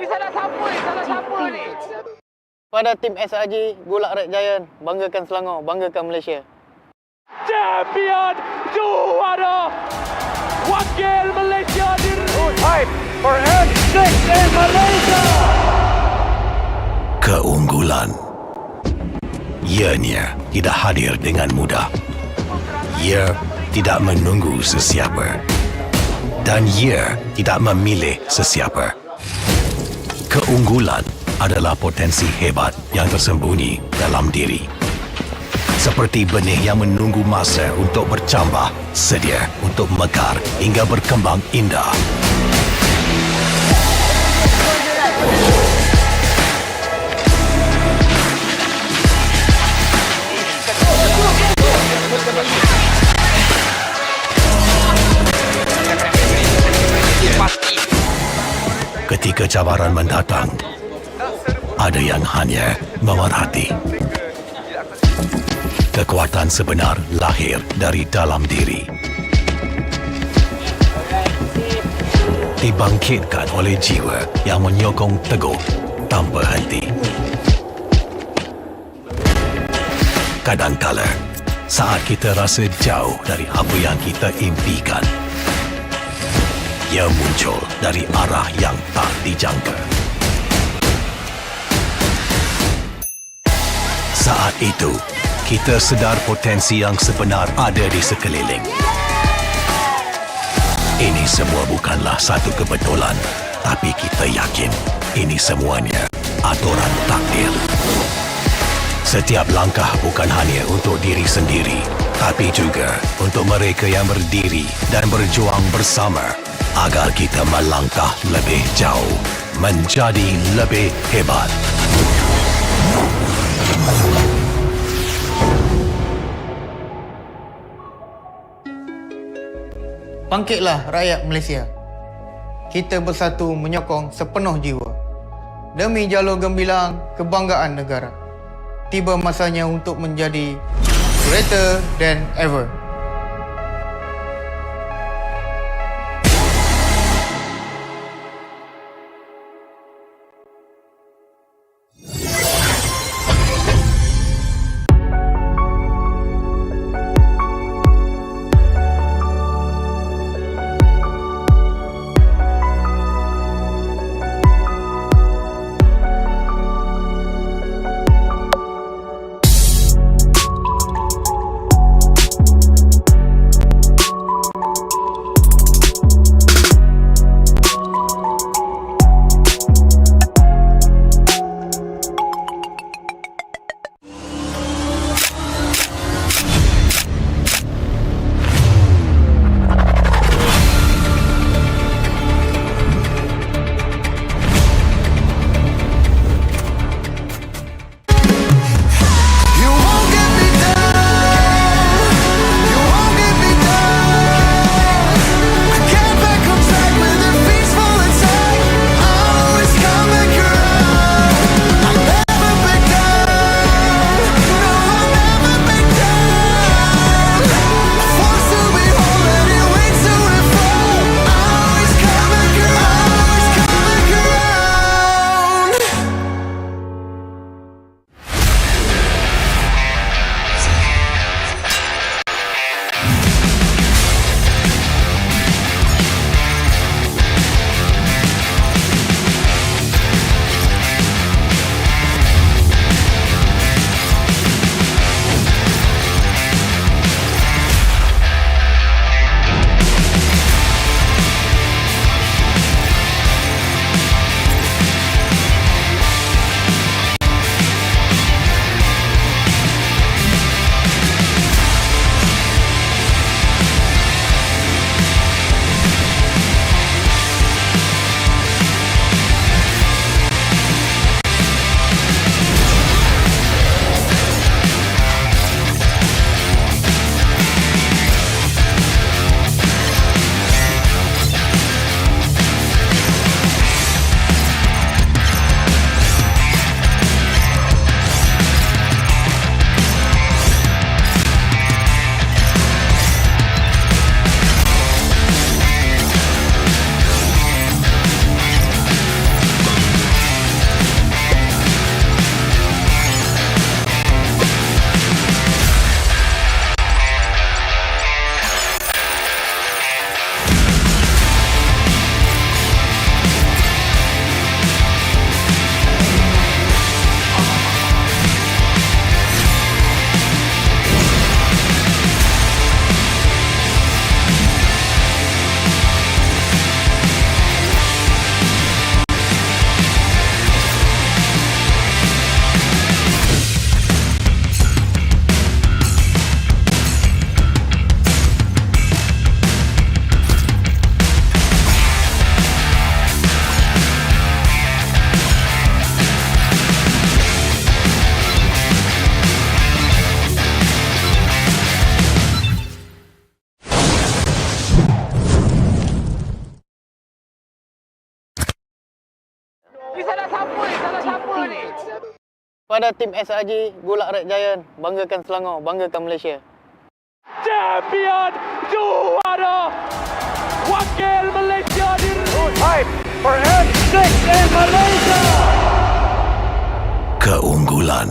Ni salah siapa ni? Pada tim SRG, Gulak Red Giant, banggakan Selangor, banggakan Malaysia. Champion juara wakil Malaysia Time for M6 in Malaysia. Keunggulan. Ianya tidak hadir dengan mudah. Ia tidak menunggu sesiapa. Dan ia tidak memilih sesiapa. Keunggulan adalah potensi hebat yang tersembunyi dalam diri. Seperti benih yang menunggu masa untuk bercambah, sedia untuk mekar hingga berkembang indah. Ketika cabaran mendatang, ada yang hanya memerhati. Kekuatan sebenar lahir dari dalam diri. Dibangkitkan oleh jiwa yang menyokong teguh tanpa henti. Kadangkala, saat kita rasa jauh dari apa yang kita impikan, ia muncul dari arah yang tak dijangka. Saat itu, kita sedar potensi yang sebenar ada di sekeliling. Ini semua bukanlah satu kebetulan, tapi kita yakin ini semuanya aturan takdir. Setiap langkah bukan hanya untuk diri sendiri, tapi juga untuk mereka yang berdiri dan berjuang bersama agar kita melangkah lebih jauh, menjadi lebih hebat. Bangkitlah rakyat Malaysia. Kita bersatu menyokong sepenuh jiwa. Demi jalur gemilang kebanggaan negara. Tiba masanya untuk menjadi greater than ever. Ni salah siapa ni? Pada tim SRG, Gulak Red Giant, banggakan Selangor, banggakan Malaysia. Champion juara wakil Malaysia Time for N6 in Malaysia. Keunggulan.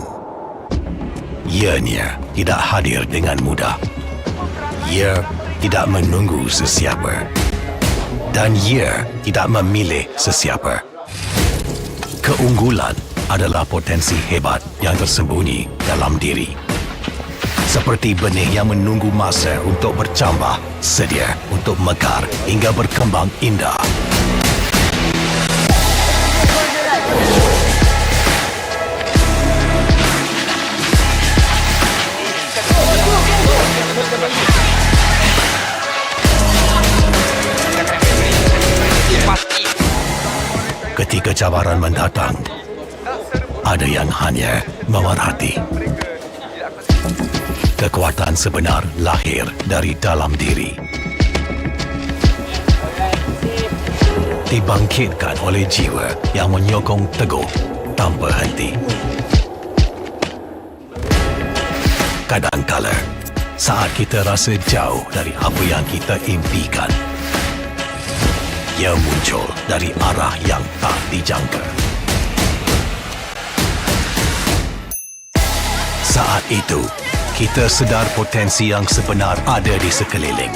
Ianya tidak hadir dengan mudah. Ia tidak menunggu sesiapa. Dan ia tidak memilih sesiapa. Keunggulan adalah potensi hebat yang tersembunyi dalam diri. Seperti benih yang menunggu masa untuk bercambah, sedia untuk mekar hingga berkembang indah. Ketika cabaran mendatang, ada yang hanya memerhati. Kekuatan sebenar lahir dari dalam diri. Dibangkitkan oleh jiwa yang menyokong teguh tanpa henti. Kadangkala, saat kita rasa jauh dari apa yang kita impikan, ia muncul dari arah yang tak dijangka. Saat itu, kita sedar potensi yang sebenar ada di sekeliling.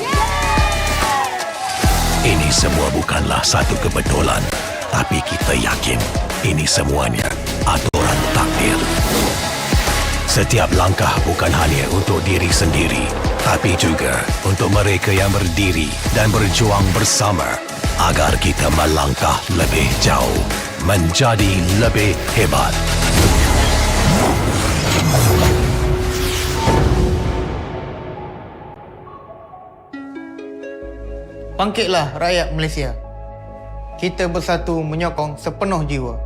Ini semua bukanlah satu kebetulan, tapi kita yakin ini semuanya aturan takdir. Setiap langkah bukan hanya untuk diri sendiri, tapi juga untuk mereka yang berdiri dan berjuang bersama agar kita melangkah lebih jauh, menjadi lebih hebat. Bangkitlah rakyat Malaysia. Kita bersatu menyokong sepenuh jiwa.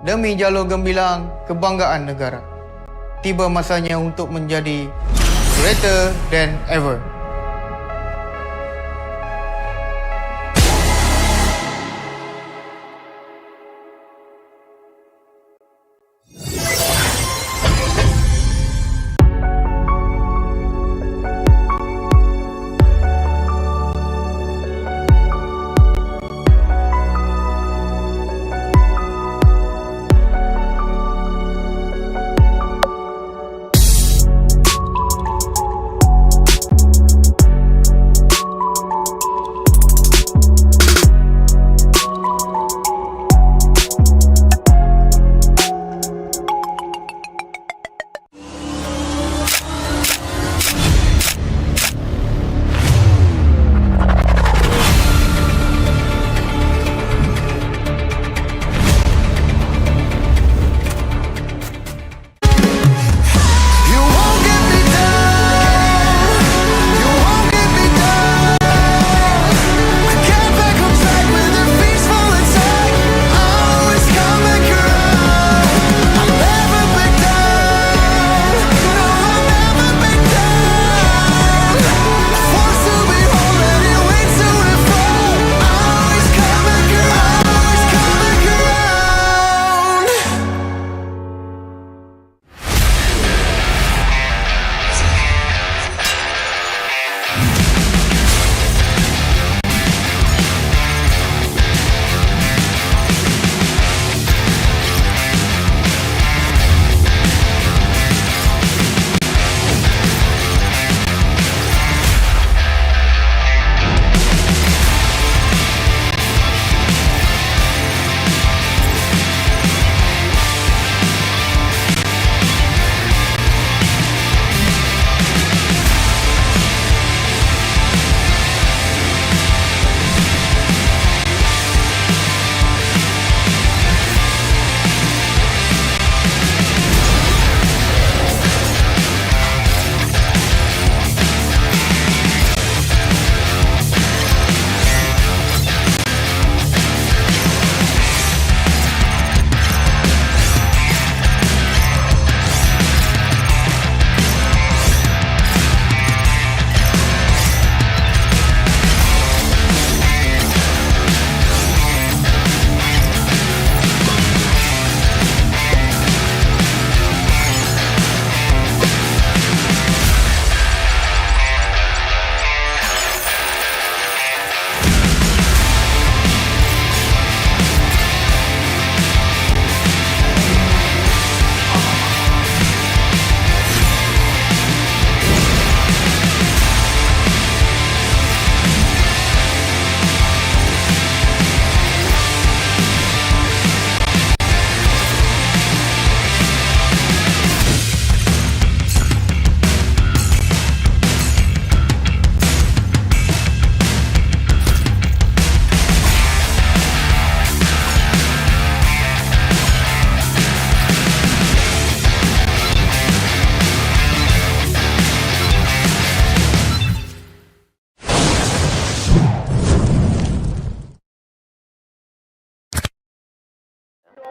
Demi jalur gemilang kebanggaan negara. Tiba masanya untuk menjadi greater than ever.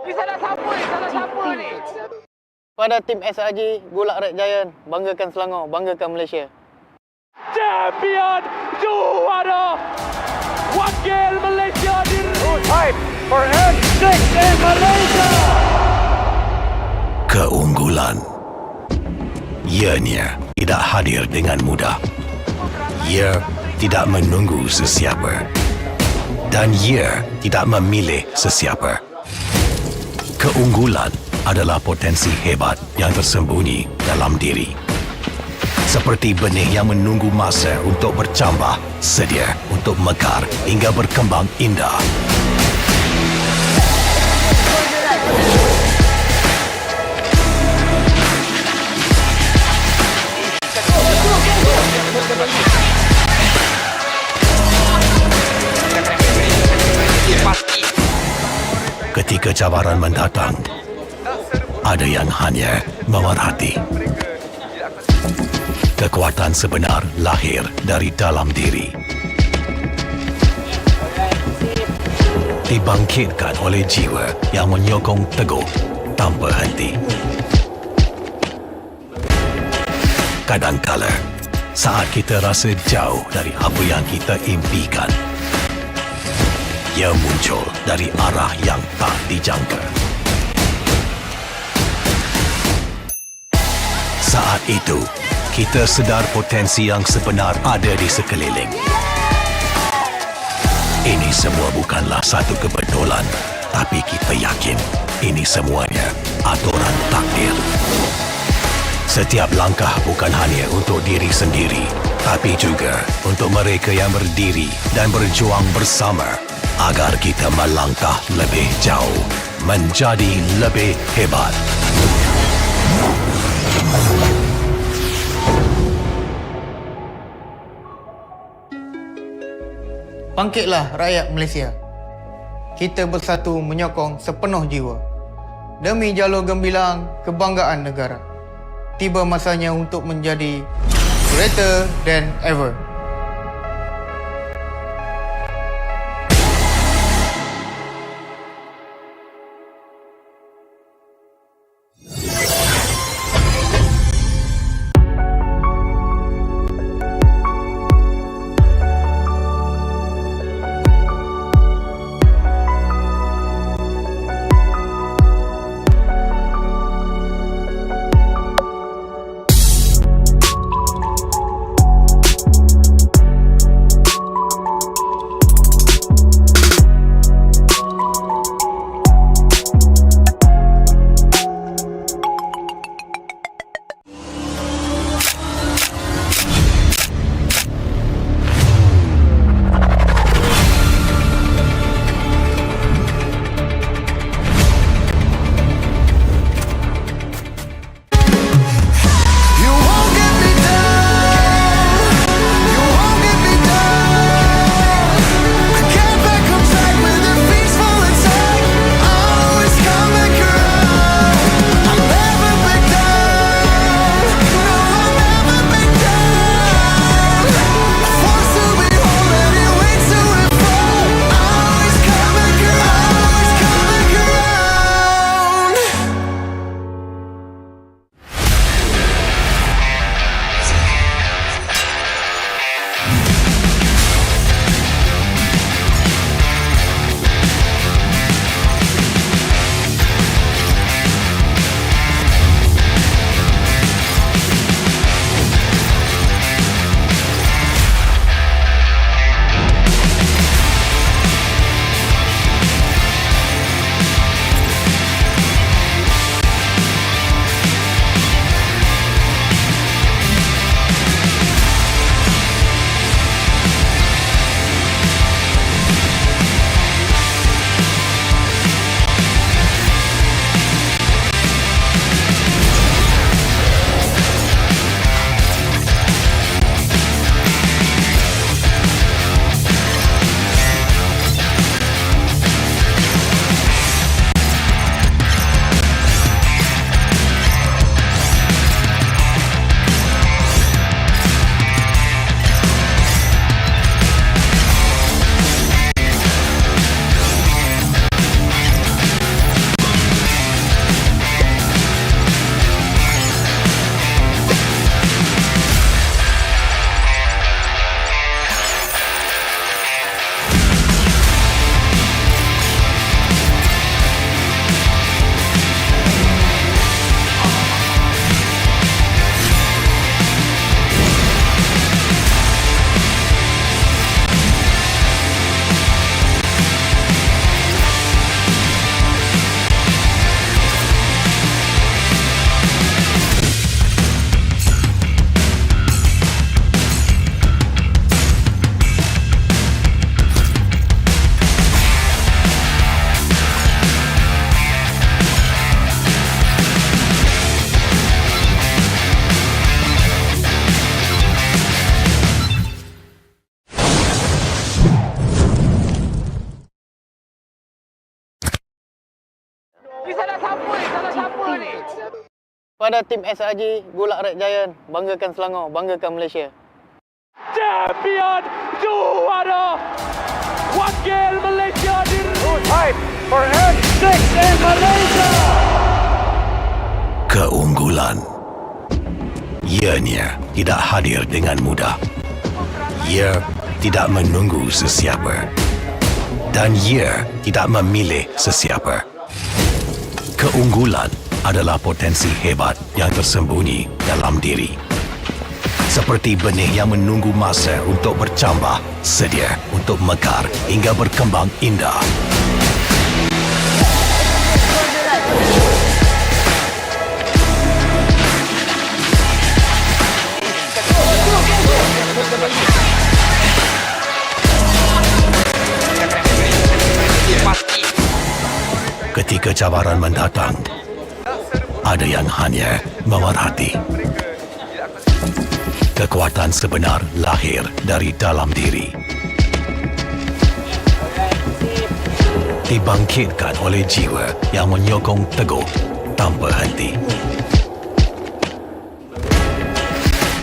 Ni salah siapa ni? Pada tim SRG, Gulak Red Giant, banggakan Selangor, banggakan Malaysia. Champion juara wakil Malaysia time for N6 in Malaysia. Keunggulan. Ianya tidak hadir dengan mudah. Ia tidak menunggu sesiapa. Dan ia tidak memilih sesiapa. Keunggulan adalah potensi hebat yang tersembunyi dalam diri. Seperti benih yang menunggu masa untuk bercambah, sedia untuk mekar hingga berkembang indah. Ketika cabaran mendatang, ada yang hanya memerhati. Kekuatan sebenar lahir dari dalam diri. Dibangkitkan oleh jiwa yang menyokong teguh tanpa henti. Kadangkala, saat kita rasa jauh dari apa yang kita impikan, ia muncul dari arah yang tak dijangka. Saat itu, kita sedar potensi yang sebenar ada di sekeliling. Ini semua bukanlah satu kebetulan, tapi kita yakin ini semuanya aturan takdir. Setiap langkah bukan hanya untuk diri sendiri, tapi juga untuk mereka yang berdiri dan berjuang bersama agar kita melangkah lebih jauh, menjadi lebih hebat. Bangkitlah rakyat Malaysia. Kita bersatu menyokong sepenuh jiwa. Demi jalur gemilang kebanggaan negara. Tiba masanya untuk menjadi greater than ever. Ni salah siapa ni? Pada tim SRG, Gulak Red Giant, banggakan Selangor, banggakan Malaysia. Champion juara wakil Malaysia di time for N6 in Malaysia. Keunggulan. Ianya tidak hadir dengan mudah. Ia tidak menunggu sesiapa. Dan ia tidak memilih sesiapa. Keunggulan adalah potensi hebat yang tersembunyi dalam diri. Seperti benih yang menunggu masa untuk bercambah, sedia untuk mekar hingga berkembang indah. Ketika cabaran mendatang, ada yang hanya memerhati. Kekuatan sebenar lahir dari dalam diri. Dibangkitkan oleh jiwa yang menyokong teguh tanpa henti.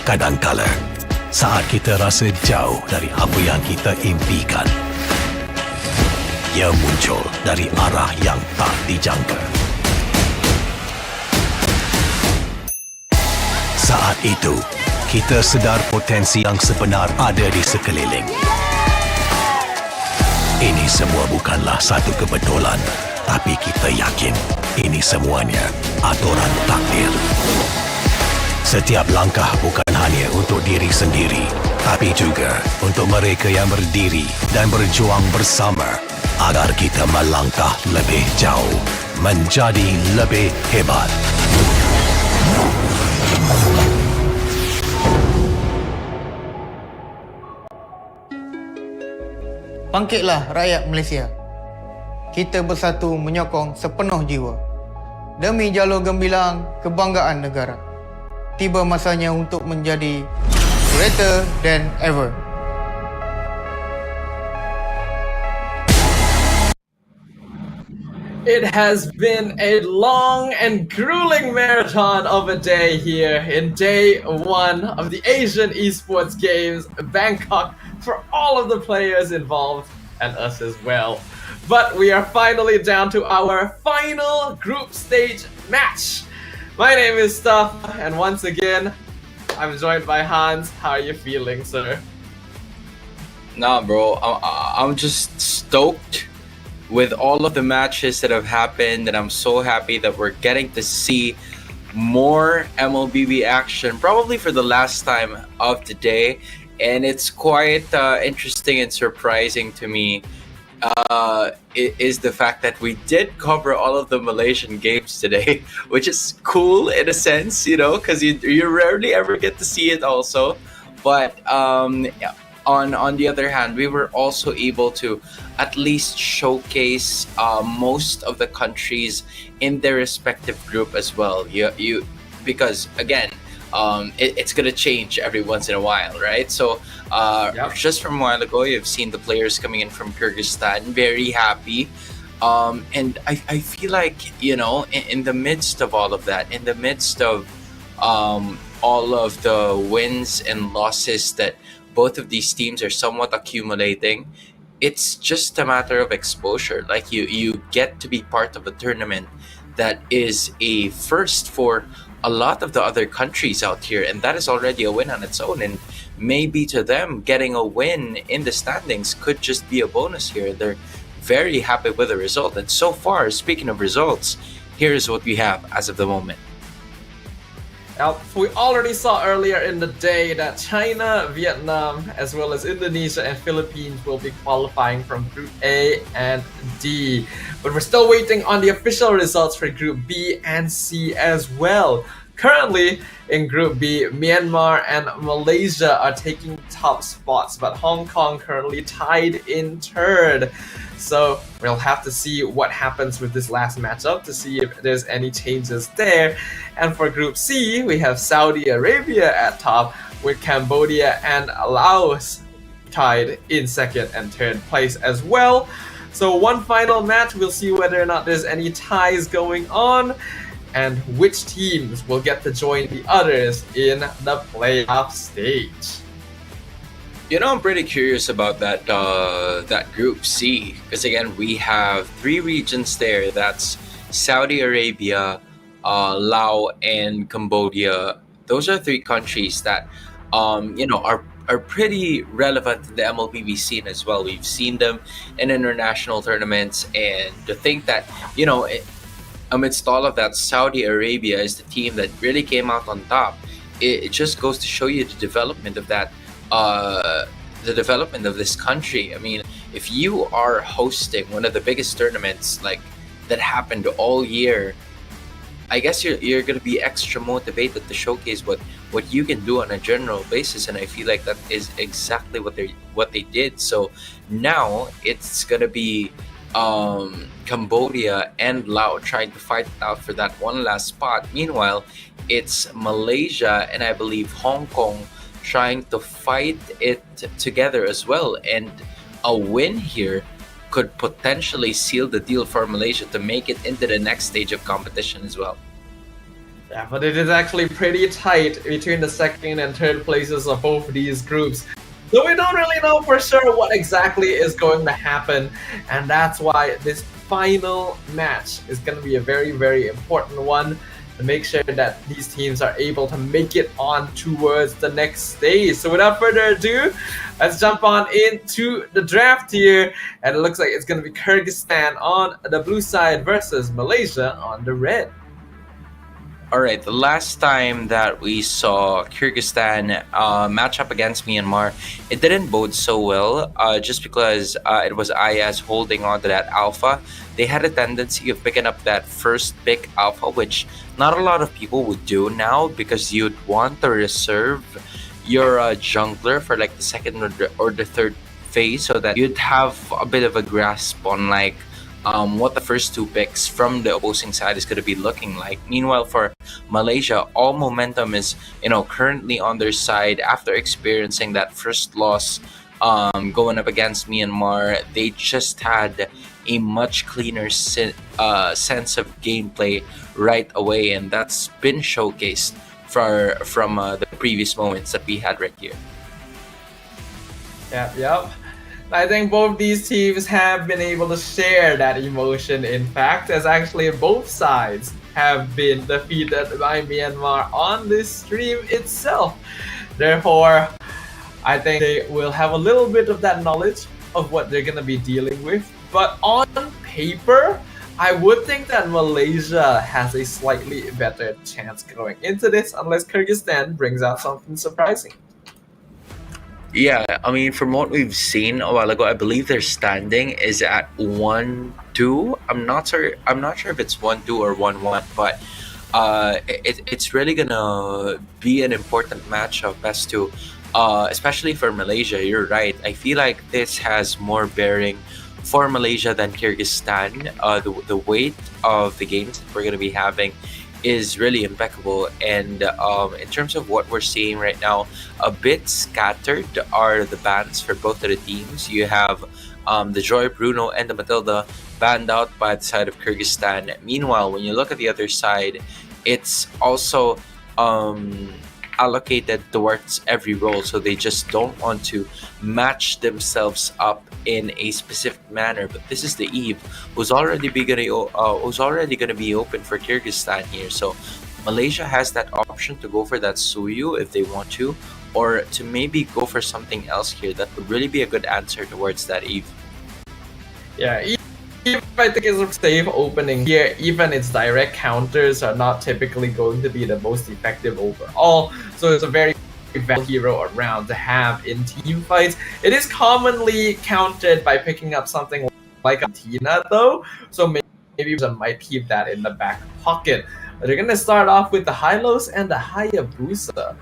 Kadangkala, saat kita rasa jauh dari apa yang kita impikan, ia muncul dari arah yang tak dijangka. Saat itu, kita sedar potensi yang sebenar ada di sekeliling. Ini semua bukanlah satu kebetulan, tapi kita yakin ini semuanya aturan takdir. Setiap langkah bukan hanya untuk diri sendiri, tapi juga untuk mereka yang berdiri dan berjuang bersama agar kita melangkah lebih jauh, menjadi lebih hebat. Bangkitlah rakyat Malaysia. Kita bersatu menyokong sepenuh jiwa. Demi jalur gemilang kebanggaan negara. Tiba masanya untuk menjadi greater than ever. It has been a long and grueling marathon of a day here in day 1 of the Asian Esports Games, Bangkok, for all of the players involved and us as well. But we are finally down to our final group stage match. My name is Stuff, and once again, I'm joined by Hans. How are you feeling, sir? Nah, bro, I'm just stoked with all of the matches that have happened, and I'm so happy that we're getting to see more MLBB action, probably for the last time of the day. And it's quite interesting and surprising to me is the fact that we did cover all of the Malaysian games today, which is cool in a sense, you know, because you rarely ever get to see it also. But on the other hand, we were also able to at least showcase most of the countries in their respective group as well. Because again, it's gonna change every once in a while, right? So just from a while ago, you've seen the players coming in from Kyrgyzstan, very happy. And I feel like, you know, in the midst of all of that, in the midst of all of the wins and losses that both of these teams are somewhat accumulating, it's just a matter of exposure. Like you get to be part of a tournament that is a first for a lot of the other countries out here, and that is already a win on its own. And maybe to them, getting a win in the standings could just be a bonus here. They're very happy with the result. And so far, speaking of results, here's what we have as of the moment. Now, we already saw earlier in the day that China, Vietnam, as well as Indonesia and Philippines will be qualifying from Group A and D. But we're still waiting on the official results for Group B and C as well. Currently, in Group B, Myanmar and Malaysia are taking top spots, but Hong Kong currently tied in third. So we'll have to see what happens with this last matchup to see if there's any changes there. And for Group C, we have Saudi Arabia at top, with Cambodia and Laos tied in second and third place as well. So one final match, we'll see whether or not there's any ties going on and which teams will get to join the others in the playoff stage. You know, I'm pretty curious about that Group C, because again, we have 3 regions there. That's Saudi Arabia, Laos, and Cambodia. Those are 3 countries that are pretty relevant in the MLBB scene as well. We've seen them in international tournaments, and to think that amidst all of that, Saudi Arabia is the team that really came out on top. It just goes to show you the development of that. The development of this country. I mean, if you are hosting one of the biggest tournaments like that happened all year, I guess you're gonna be extra motivated to showcase what you can do on a general basis, and I feel like that is exactly what they did. So now it's gonna be Cambodia and Laos trying to fight it out for that one last spot. Meanwhile, it's Malaysia and I believe Hong Kong trying to fight it together as well, and a win here could potentially seal the deal for Malaysia to make it into the next stage of competition as well. Yeah, but it is actually pretty tight between the second and third places of both these groups. So we don't really know for sure what exactly is going to happen, and that's why this final match is going to be a very, very important one to make sure that these teams are able to make it on towards the next stage. So without further ado, let's jump on into the draft here, and it looks like it's going to be Kyrgyzstan on the blue side versus Malaysia on the red. All right, the last time that we saw Kyrgyzstan match up against Myanmar, it didn't bode so well, just because it was IS holding on to that alpha. They had a tendency of picking up that first pick alpha, which not a lot of people would do now, because you'd want to reserve your jungler for like the second or the third phase, so that you'd have a bit of a grasp on like what the first 2 picks from the opposing side is going to be looking like. Meanwhile, for Malaysia, all momentum is currently on their side after experiencing that first loss going up against Myanmar. They just had a much cleaner sense of gameplay right away, and that's been showcased from the previous moments that we had right here. Yep. I think both these teams have been able to share that emotion, in fact, as actually both sides have been defeated by Myanmar on this stream itself. Therefore, I think they will have a little bit of that knowledge of what they're going to be dealing with. But on paper, I would think that Malaysia has a slightly better chance going into this, unless Kyrgyzstan brings out something surprising. Yeah, I mean, from what we've seen a while ago, I believe their standing is at 1-2. I'm not sure if it's 1-2 or 1-1, but it's really gonna be an important matchup as to, especially for Malaysia. You're right. I feel like this has more bearing for Malaysia than Kyrgyzstan. The weight of the games that we're gonna be having is really impeccable, and in terms of what we're seeing right now, a bit scattered are the bans for both of the teams. You have the Joy Bruno and the Matilda banned out by the side of Kyrgyzstan. Meanwhile, when you look at the other side, it's also allocated towards every role, so they just don't want to match themselves up in a specific manner. But this is the Eve who's already gonna be open for Kyrgyzstan here, so Malaysia has that option to go for that Suyu if they want to, or to maybe go for something else here that would really be a good answer towards that Eve. Yeah, Eve I think is a safe opening here. Even its direct counters are not typically going to be the most effective overall, so it's a very valuable hero around to have in team fights. It is commonly countered by picking up something like a Tina though, so maybe I might keep that in the back pocket. But they're gonna start off with the Hylos and the Hayabusa.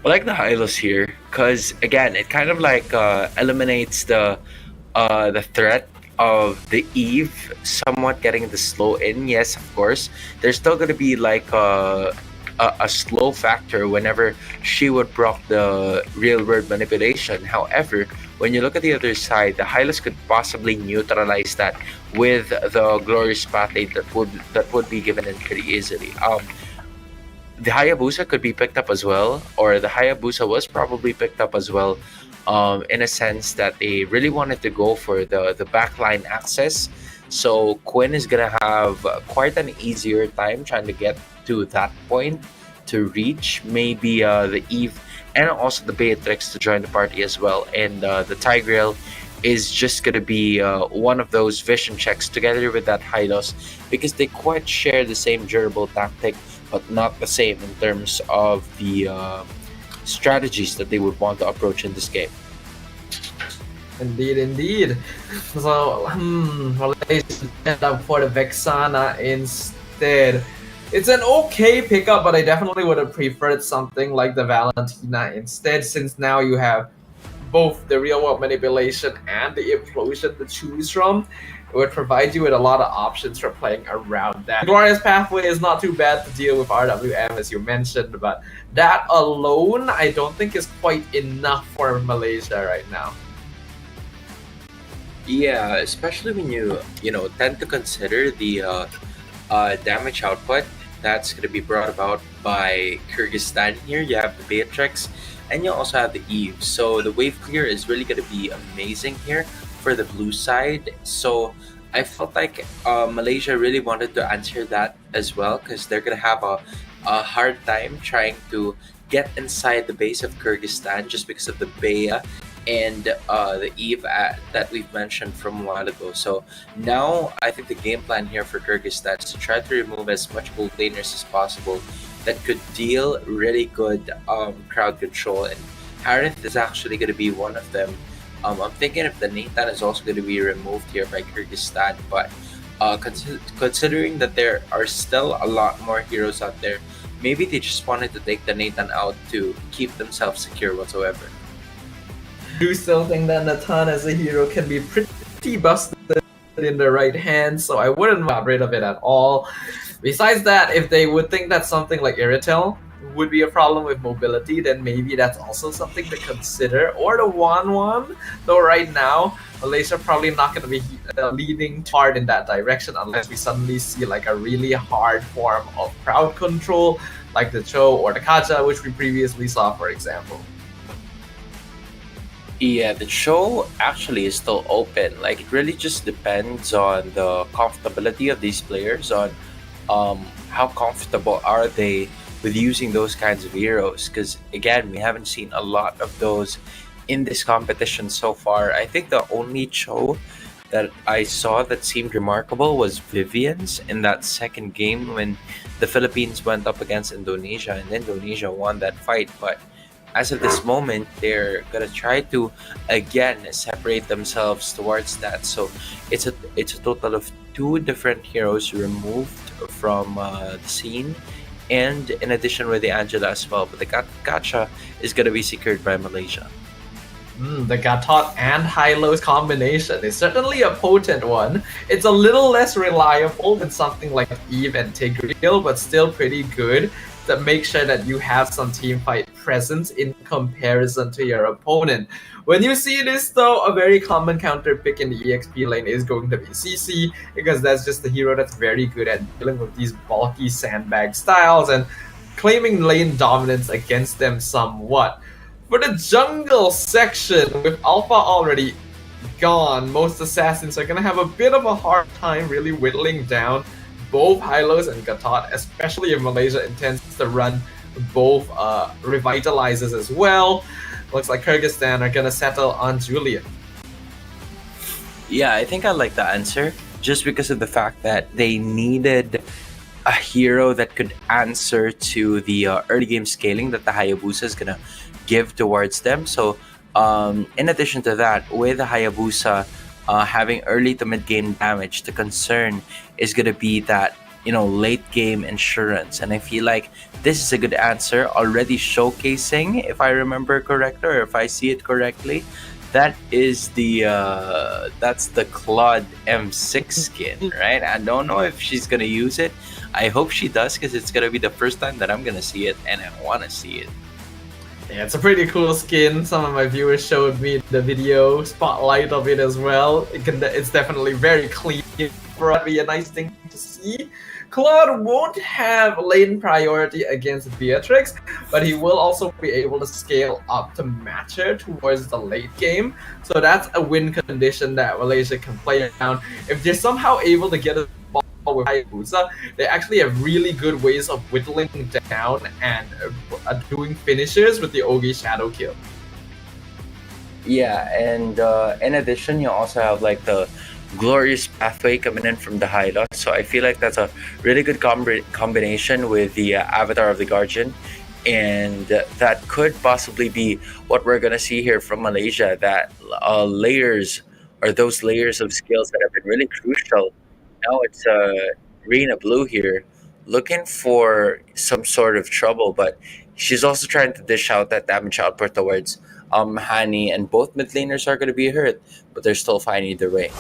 I like the Hylos here because again, it kind of like eliminates the threat of the Eve somewhat getting the slow in. Yes, of course, there's still gonna be like a slow factor whenever she would proc the real world manipulation. However, when you look at the other side, the Hylos could possibly neutralize that with the glorious path lane that would be given in pretty easily. The Hayabusa could be picked up as well, or the Hayabusa was probably picked up as well, in a sense that they really wanted to go for the backline access. So Quinn is gonna have quite an easier time trying to get to that point to reach maybe the Eve and also the Beatrix to join the party as well. And the Tigreal is just gonna be one of those vision checks together with that Hylos, because they quite share the same durable tactic, but not the same in terms of the strategies that they would want to approach in this game. Indeed. So, Malaysia end up for the Vexana instead. It's an okay pickup, but I definitely would have preferred something like the Valentina instead, since now you have both the real world manipulation and the implosion to choose from. It would provide you with a lot of options for playing around that. Glorious Pathway is not too bad to deal with RWM, as you mentioned, but that alone I don't think is quite enough for Malaysia right now. Yeah, especially when you tend to consider the damage output that's going to be brought about by Kyrgyzstan here. You have the Beatrix and you also have the Eve. So the wave clear is really going to be amazing here for the blue side. So I felt like Malaysia really wanted to answer that as well, because they're going to have a hard time trying to get inside the base of Kyrgyzstan just because of the Bea and the Eve that we've mentioned from a while ago. So now I think the game plan here for Kyrgyzstan is to try to remove as much gold laners as possible that could deal really good crowd control, and Harith is actually going to be one of them. I'm thinking if the Nathan is also going to be removed here by Kyrgyzstan, but considering that there are still a lot more heroes out there, maybe they just wanted to take the Nathan out to keep themselves secure whatsoever. I do still think that Nathan as a hero can be pretty busted in the right hand, so I wouldn't elaborate of it at all. Besides that, if they would think that something like Iritel would be a problem with mobility, then maybe that's also something to consider. Or the 1-1, though right now, Malaysia probably not going to be leading hard in that direction unless we suddenly see like a really hard form of crowd control, like the Cho or the Kaja, which we previously saw, for example. Yeah, the show actually is still open. Like, it really just depends on the comfortability of these players, on how comfortable are they with using those kinds of heroes. Because again, we haven't seen a lot of those in this competition so far. I think the only show that I saw that seemed remarkable was Vivian's in that second game when the Philippines went up against Indonesia and Indonesia won that fight. But as of this moment, they're gonna try to again separate themselves towards that. So it's a total of 2 different heroes removed from the scene, and in addition with the Angela as well. But the Gacha is gonna be secured by Malaysia. The Gatot and Hylos combination is certainly a potent one. It's a little less reliable than something like Eve and Tigreal, but still pretty good to make sure that you have some team fight presence in comparison to your opponent. When you see this though, a very common counter pick in the EXP lane is going to be CC, because that's just the hero that's very good at dealing with these bulky sandbag styles and claiming lane dominance against them somewhat. For the jungle section, with Alpha already gone, most assassins are going to have a bit of a hard time really whittling down both Hylos and Gatot, especially if Malaysia intends to run both revitalizers as well. Looks like Kyrgyzstan are going to settle on Julian. Yeah, I think I like the answer, just because of the fact that they needed a hero that could answer to the early game scaling that the Hayabusa is going to give towards them. So in addition to that, with the Hayabusa having early to mid game damage, the concern is going to be that late game insurance, and I feel like this is a good answer, already showcasing, if I remember correctly or if I see it correctly, that is that's the Claude M6 skin, right? I don't know if she's gonna use it. I hope she does, because it's gonna be the first time that I'm gonna see it, and I want to see it. Yeah, it's a pretty cool skin. Some of my viewers showed me the video spotlight of it as well. It's definitely very clean. For it to be a nice thing to see. Claude won't have lane priority against Beatrix, but he will also be able to scale up to match her towards the late game. So that's a win condition that Malaysia can play around. If they're somehow able to get a ball with Hayabusa, they actually have really good ways of whittling down and doing finishers with the Ogi Shadow Kill. Yeah, and in addition, you also have like the glorious pathway coming in from the hideout. So I feel like that's a really good combination with the Avatar of the Guardian, and that could possibly be what we're gonna see here from Malaysia. That those layers of skills that have been really crucial. Now it's Rena Blue here, looking for some sort of trouble, but she's also trying to dish out that damage output towards Hani, and both mid laners are gonna be hurt, but they're still fine either way.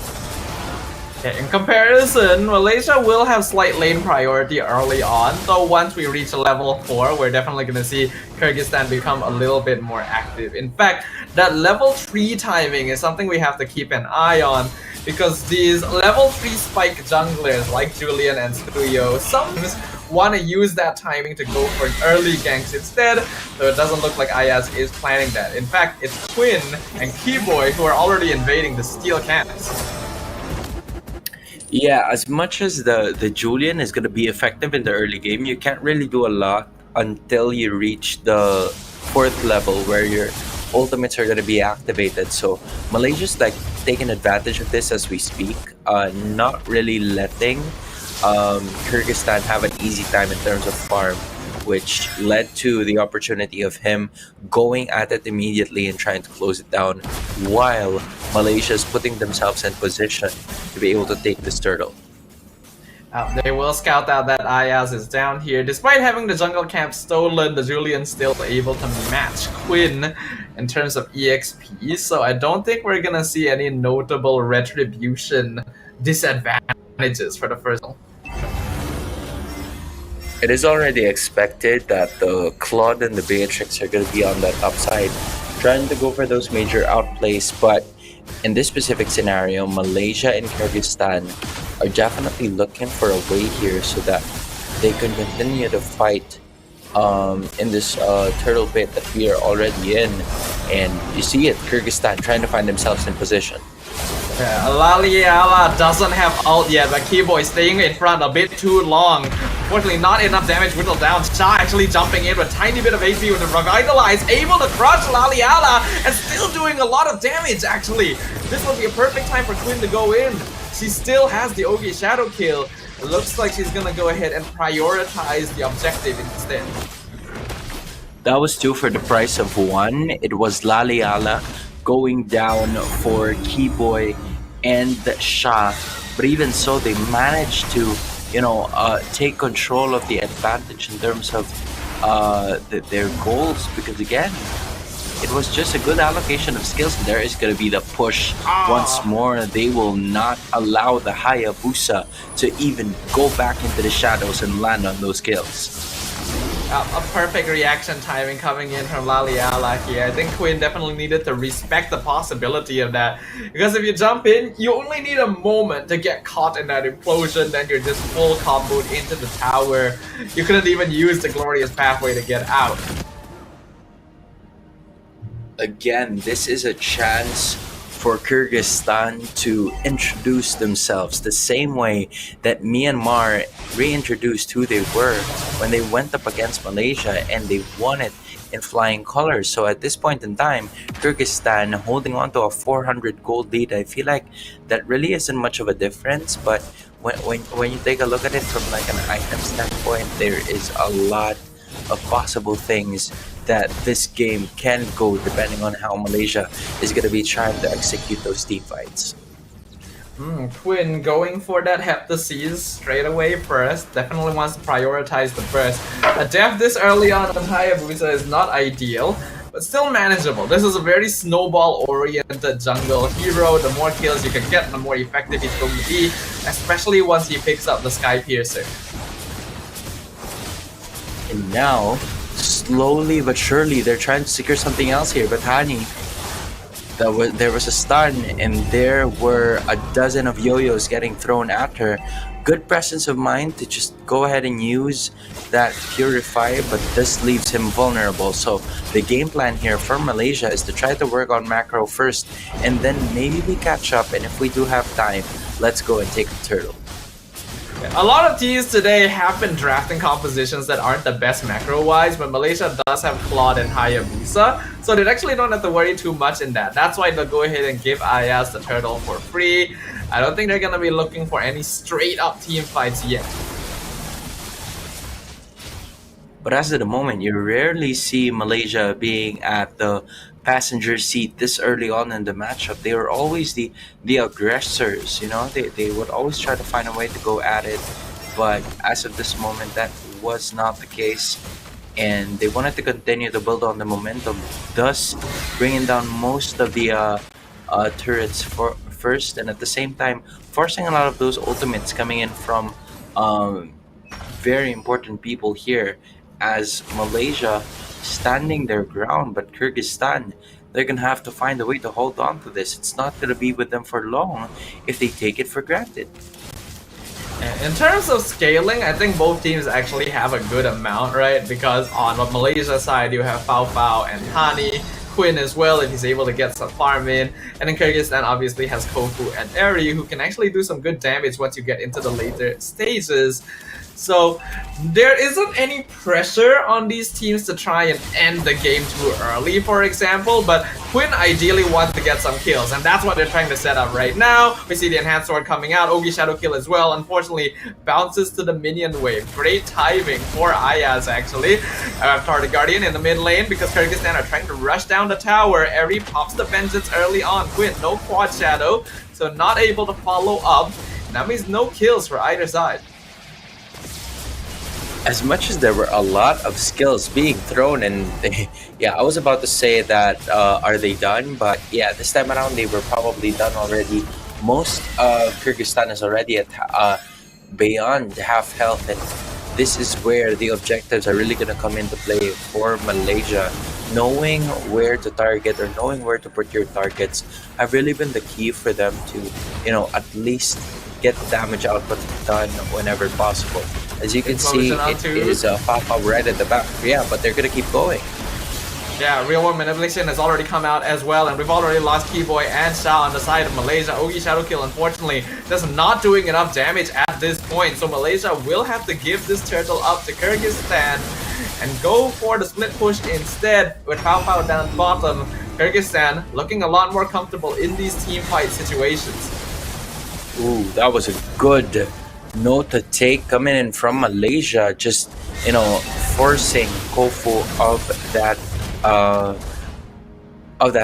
Yeah, in comparison, Malaysia will have slight lane priority early on, though once we reach level 4, we're definitely going to see Kyrgyzstan become a little bit more active. In fact, that level 3 timing is something we have to keep an eye on, because these level 3 spike junglers like Julian and Stuyo sometimes want to use that timing to go for early ganks instead, so it doesn't look like Ayaz is planning that. In fact, it's Quinn and Keyboy who are already invading the steel camps. Yeah, as much as the Julian is going to be effective in the early game, you can't really do a lot until you reach the 4th level where your ultimates are going to be activated. So Malaysia's like taking advantage of this as we speak, not really letting Kyrgyzstan have an easy time in terms of farm, which led to the opportunity of him going at it immediately and trying to close it down, while Malaysia is putting themselves in position to be able to take this turtle. They will scout out that Ayaz is down here. Despite having the jungle camp stolen, the Julian's still able to match Quinn in terms of EXP, so I don't think we're gonna see any notable retribution disadvantages for the first one. It is already expected that the Claude and the Beatrix are going to be on that top side, trying to go for those major outplays, but in this specific scenario, Malaysia and Kyrgyzstan are definitely looking for a way here so that they can continue to fight in this turtle pit that we are already in. And you see it, Kyrgyzstan trying to find themselves in position. Yeah, Laliala doesn't have ult yet, but Keyboy staying in front a bit too long. Unfortunately, not enough damage whittled down. Sha actually jumping in with a tiny bit of HP with the Revitalize, able to crush Laliala and still doing a lot of damage, actually. This would be a perfect time for Quinn to go in. She still has the Ogi Shadow Kill. It looks like she's gonna go ahead and prioritize the objective instead. That was 2 for the price of 1. It was Laliala going down for Keyboy and Sha, but even so, they managed to, take control of the advantage in terms of their goals, because again, it was just a good allocation of skills. And there is going to be the push once more. They will not allow the Hayabusa to even go back into the shadows and land on those kills. A perfect reaction timing coming in from Laliala here. I think Quinn definitely needed to respect the possibility of that, because if you jump in, you only need a moment to get caught in that implosion, then you're just full comboed into the tower. You couldn't even use the glorious pathway to get out. Again, this is a chance for Kyrgyzstan to introduce themselves the same way that Myanmar reintroduced who they were when they went up against Malaysia and they won it in flying colors. So at this point in time, Kyrgyzstan holding on to a 400 gold lead, I feel like that really isn't much of a difference, but when you take a look at it from like an item standpoint, there is a lot of possible things that this game can go depending on how Malaysia is going to be trying to execute those team fights. Quinn going for that Heptaseas straight away first. Definitely wants to prioritize the burst. A death this early on Hayabusa is not ideal, but still manageable. This is a very snowball-oriented jungle hero. The more kills you can get, the more effective he's going to be, especially once he picks up the Sky Piercer. And now, slowly but surely they're trying to secure something else here. But Hani, there was a stun, and there were a dozen of yo-yos getting thrown at her. Good presence of mind to just go ahead and use that Purify, but this leaves him vulnerable. So the game plan here for Malaysia is to try to work on macro first, and then maybe we catch up, and if we do have time, let's go and take the turtle. A lot of teams today have been drafting compositions that aren't the best macro-wise, but Malaysia does have Claude and Hayabusa, so they actually don't have to worry too much in that. That's why they'll go ahead and give Ayaz the turtle for free. I don't think they're gonna be looking for any straight-up team fights yet. But as of the moment, you rarely see Malaysia being at the passenger seat this early on in the matchup. They were always the aggressors, you know. They would always try to find a way to go at it. But as of this moment, that was not the case. And they wanted to continue to build on the momentum, thus bringing down most of the turrets first, and at the same time forcing a lot of those ultimates coming in from very important people here, as Malaysia standing their ground, but Kyrgyzstan, they're gonna have to find a way to hold on to this. It's not gonna be with them for long if they take it for granted. In terms of scaling, I think both teams actually have a good amount, right? Because on the Malaysia side, you have Fao Fao and Hani, Quinn as well, if he's able to get some farm in. And then Kyrgyzstan obviously has Kofu and Eri, who can actually do some good damage once you get into the later stages. So there isn't any pressure on these teams to try and end the game too early, for example, but Quinn ideally wants to get some kills, and that's what they're trying to set up right now. We see the Enhanced Sword coming out, Ogi Shadow Kill as well, unfortunately bounces to the minion wave. Great timing for Ayaz actually. Target Guardian in the mid lane because Kyrgyzstan are trying to rush down the tower. Eri pops the Vengeance early on. Quinn, no Quad Shadow, so not able to follow up. That means no kills for either side. As much as there were a lot of skills being thrown, and yeah, I was about to say that are they done, but yeah, this time around they were probably done already. Most of Kyrgyzstan is already at beyond half health, and this is where the objectives are really going to come into play for Malaysia. Knowing where to target or knowing where to put your targets have really been the key for them to, you know, at least get damage output done whenever possible. As you can see, it is Papa right at the back. Yeah, but they're gonna keep going. Yeah, Real World Manipulation has already come out as well, and we've already lost Keyboy and Shao on the side of Malaysia. Ogi Shadow Kill, unfortunately, just not doing enough damage at this point, so Malaysia will have to give this turtle up to Kyrgyzstan and go for the split push instead with Fao Fao down bottom. Kyrgyzstan looking a lot more comfortable in these team fight situations. Ooh, that was a good note to take coming in from Malaysia, just, you know, forcing Kofu of that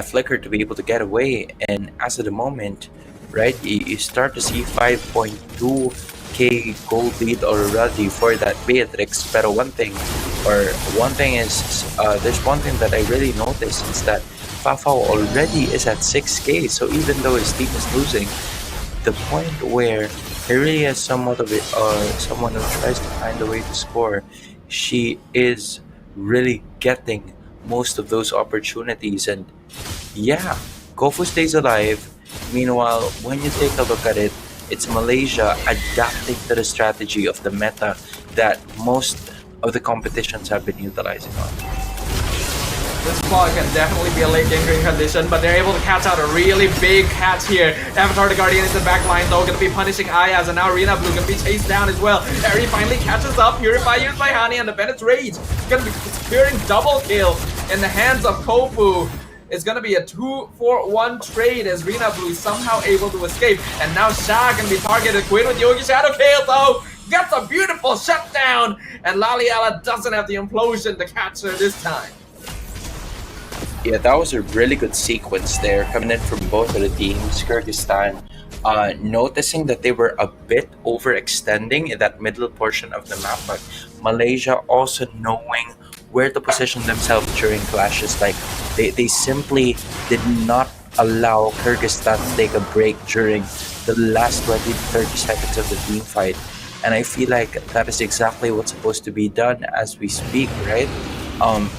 flicker to be able to get away. And as of the moment, right, you start to see 5.2k gold lead already for that Beatrix. Pero one thing is, there's one thing that I really noticed is that Fafao already is at 6k, so even though his team is losing, the point where he really has somewhat of someone who tries to find a way to score, she is really getting most of those opportunities. And yeah, Kofu stays alive. Meanwhile, when you take a look at it, it's Malaysia adapting to the strategy of the meta that most of the competitions have been utilizing on. This claw can definitely be a late game green condition, but they're able to catch out a really big catch here. Avatar the Guardian is the back line though, gonna be punishing Ayaz, and now Arena Blue gonna be chased down as well. Eri finally catches up, Purify used by Hani, and the Bennett's Rage is gonna be securing double kill in the hands of Kofu. It's gonna be a 2-for-1 trade as Rina Blue is somehow able to escape, and now Shah gonna be targeted. Quinn with Yogi Shadow Kill though, gets a beautiful shutdown, and Laliala doesn't have the implosion to catch her this time. Yeah, that was a really good sequence there coming in from both of the teams. Kyrgyzstan noticing that they were a bit overextending in that middle portion of the map, but Malaysia also knowing where to position themselves during clashes. Like they simply did not allow Kyrgyzstan to take a break during the last 20 to 30 seconds of the team fight. And I feel like that is exactly what's supposed to be done as we speak, right?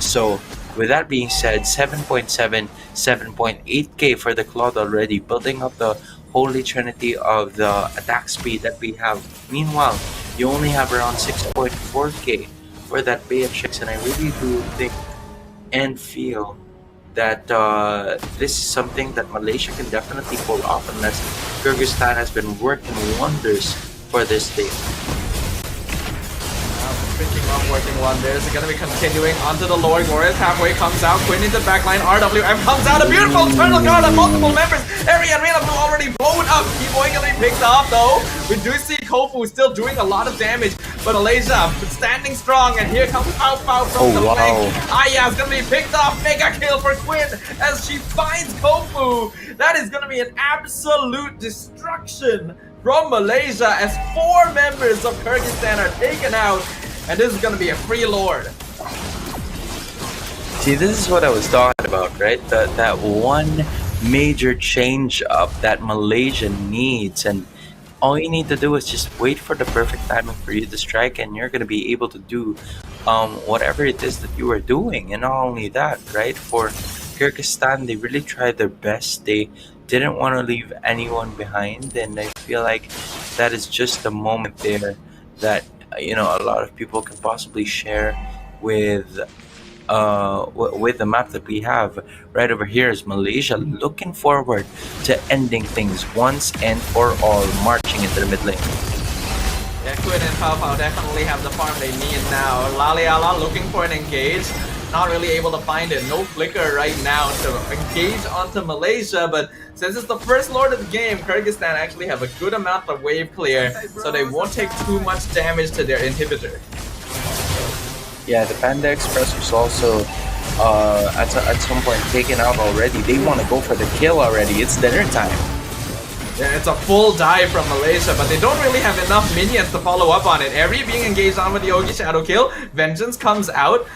So with that being said, 7.7, 7.8k for the Claude already, building up the holy trinity of the attack speed that we have. Meanwhile, you only have around 6.4k for that Beatrix, and I really do think and feel that this is something that Malaysia can definitely pull off unless Kyrgyzstan has been working wonders for this team. Speaking of working wonders, they're gonna be continuing onto the Lord. Glorious halfway comes out, Quinn into backline, RWM comes out, a beautiful turtle guard on multiple members. Area and Reina Blue already blown up. Keep gonna be picked off though. We do see Kofu still doing a lot of damage, but Malaysia standing strong, and here comes Pao Pao from the flank. Aya's gonna be picked off, mega kill for Quinn as she finds Kofu. That is gonna be an absolute destruction from Malaysia as 4 members of Kyrgyzstan are taken out. And this is gonna be a free Lord. See, this is what I was talking about, right? That one major change up that Malaysia needs, and all you need to do is just wait for the perfect timing for you to strike, and you're gonna be able to do whatever it is that you are doing. And not only that, right? For Kyrgyzstan, they really tried their best. They didn't want to leave anyone behind, and I feel like that is just a moment there that a lot of people can possibly share with the map that we have right over here. Is Malaysia looking forward to ending things once and for all, marching into the mid lane. Yeah, Quinn and Pao Pao definitely have the farm they need now. Laliala looking for an engage, not really able to find it. No flicker right now to engage onto Malaysia, but since it's the first Lord of the game, Kyrgyzstan actually have a good amount of wave clear, so they won't take too much damage to their inhibitor. Yeah, the Panda Express was also at some point taken out already. They want to go for the kill already. It's dinner time. Yeah, it's a full dive from Malaysia, but they don't really have enough minions to follow up on it. Eri being engaged on with the Yogi Shadow kill. Vengeance comes out.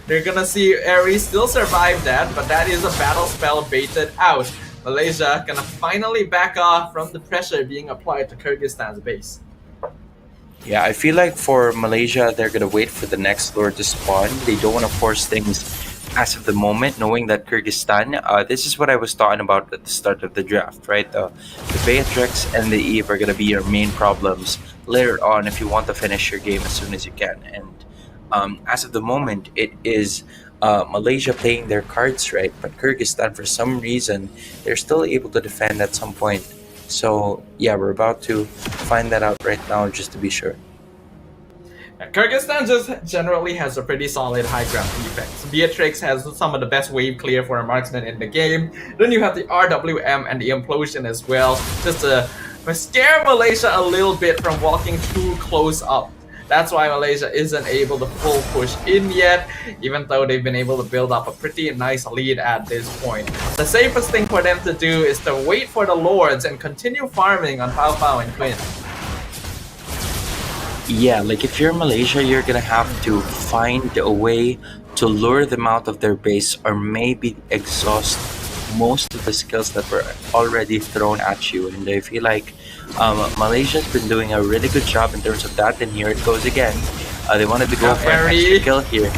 They're gonna see Eri still survive that, but that is a battle spell baited out. Malaysia gonna finally back off from the pressure being applied to Kyrgyzstan's base. Yeah, I feel like for Malaysia, they're gonna wait for the next Lord to spawn. They don't want to force things as of the moment, knowing that Kyrgyzstan, this is what I was talking about at the start of the draft, right? The Beatrix and the Eve are going to be your main problems later on if you want to finish your game as soon as you can. And as of the moment, it is Malaysia playing their cards right, but Kyrgyzstan, for some reason, they're still able to defend at some point. So, yeah, we're about to find that out right now just to be sure. Kyrgyzstan just generally has a pretty solid high ground defense. Beatrix has some of the best wave clear for a marksman in the game. Then you have the RWM and the Implosion as well, just to scare Malaysia a little bit from walking too close up. That's why Malaysia isn't able to full push in yet, even though they've been able to build up a pretty nice lead at this point. The safest thing for them to do is to wait for the Lords and continue farming on Pao Pao and Quinn. Yeah, like if you're Malaysia, you're gonna have to find a way to lure them out of their base, or maybe exhaust most of the skills that were already thrown at you. And I feel like Malaysia's been doing a really good job in terms of that. And here it goes again. They wanted to go for an extra kill here.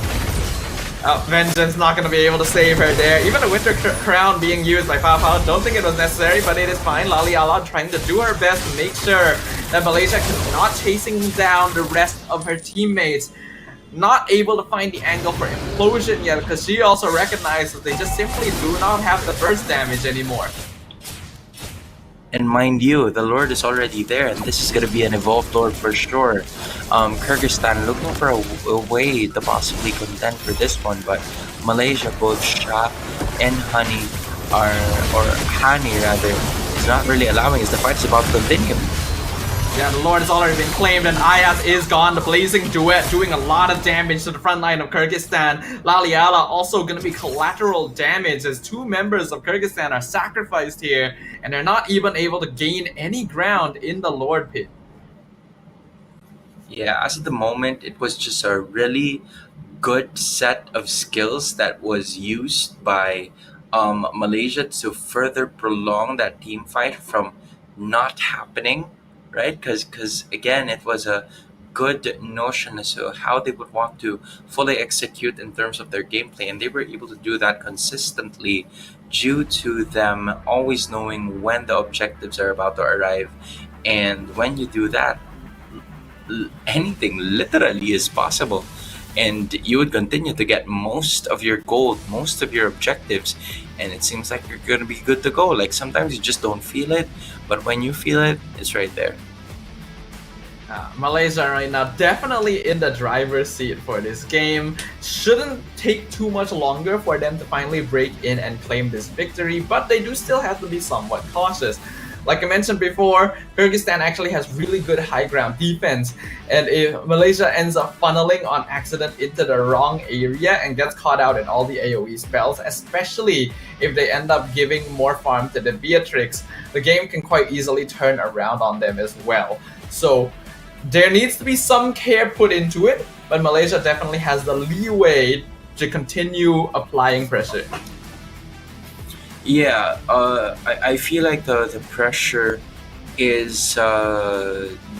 Vengeance not going to be able to save her there. Even the Winter Crown being used by Pao Pao, don't think it was necessary, but it is fine. Laliala trying to do her best to make sure that Malaysia is not chasing down the rest of her teammates. Not able to find the angle for Implosion yet, because she also recognizes they just simply do not have the burst damage anymore. And mind you, the Lord is already there, and this is going to be an evolved Lord for sure. Kyrgyzstan looking for a way to possibly contend for this one, but Malaysia, both Shah and Honey or Hani rather, is not really allowing as the fight is about to continue. Yeah, the Lord has already been claimed, and Ayaz is gone. The Blazing Duet doing a lot of damage to the front line of Kyrgyzstan. Laliala also going to be collateral damage as 2 members of Kyrgyzstan are sacrificed here, and they're not even able to gain any ground in the Lord pit. Yeah, as of the moment, it was just a really good set of skills that was used by Malaysia to further prolong that team fight from not happening. Right, because again, it was a good notion as to how they would want to fully execute in terms of their gameplay, and they were able to do that consistently due to them always knowing when the objectives are about to arrive. And when you do that, anything literally is possible, and you would continue to get most of your gold, most of your objectives, and it seems like you're going to be good to go. Like sometimes you just don't feel it, but when you feel it, it's right there. Malaysia right now definitely in the driver's seat for this game. Shouldn't take too much longer for them to finally break in and claim this victory, but they do still have to be somewhat cautious. Like I mentioned before, Kyrgyzstan actually has really good high ground defense, and if Malaysia ends up funneling on accident into the wrong area and gets caught out in all the AoE spells, especially if they end up giving more farm to the Beatrix, the game can quite easily turn around on them as well. So there needs to be some care put into it, but Malaysia definitely has the leeway to continue applying pressure. Yeah, I feel like the pressure is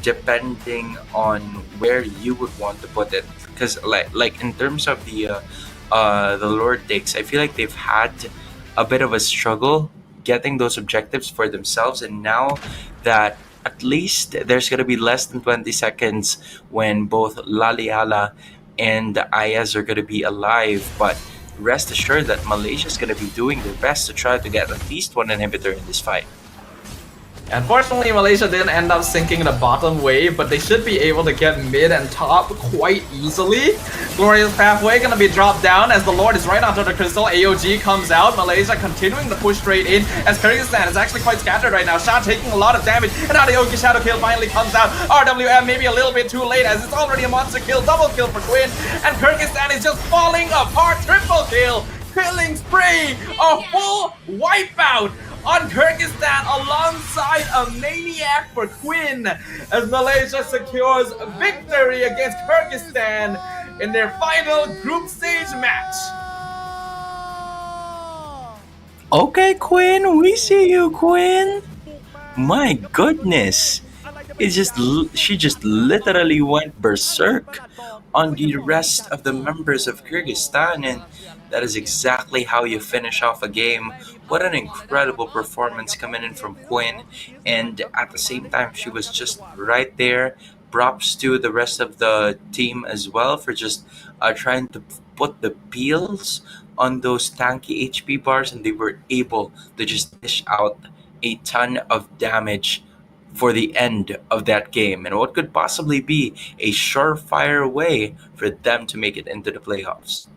depending on where you would want to put it. Because like in terms of the Lord Takes, I feel like they've had a bit of a struggle getting those objectives for themselves, and now that at least there's gonna be less than 20 seconds when both Laliala and Ayaz are gonna be alive, but rest assured that Malaysia is going to be doing their best to try to get at least one inhibitor in this fight. Unfortunately, Malaysia didn't end up sinking the bottom wave, but they should be able to get mid and top quite easily. Glorious Pathway gonna be dropped down as the Lord is right onto the crystal. AOG comes out. Malaysia continuing to push straight in as Kyrgyzstan is actually quite scattered right now. Shah taking a lot of damage, and now the Ogi Shadow Kill finally comes out. RWM maybe a little bit too late as it's already a monster kill. Double kill for Quinn, and Kyrgyzstan is just falling apart. Triple kill. Killing spree. A full wipeout on Kyrgyzstan alongside a maniac for Quinn as Malaysia secures a victory against Kyrgyzstan in their final group stage match. Okay, Quinn, we see you, Quinn. My goodness, she just literally went berserk on the rest of the members of Kyrgyzstan, and that is exactly how you finish off a game. What an incredible performance coming in from Quinn, and at the same time, she was just right there. Props to the rest of the team as well for just trying to put the peels on those tanky HP bars, and they were able to just dish out a ton of damage for the end of that game, and what could possibly be a surefire way for them to make it into the playoffs.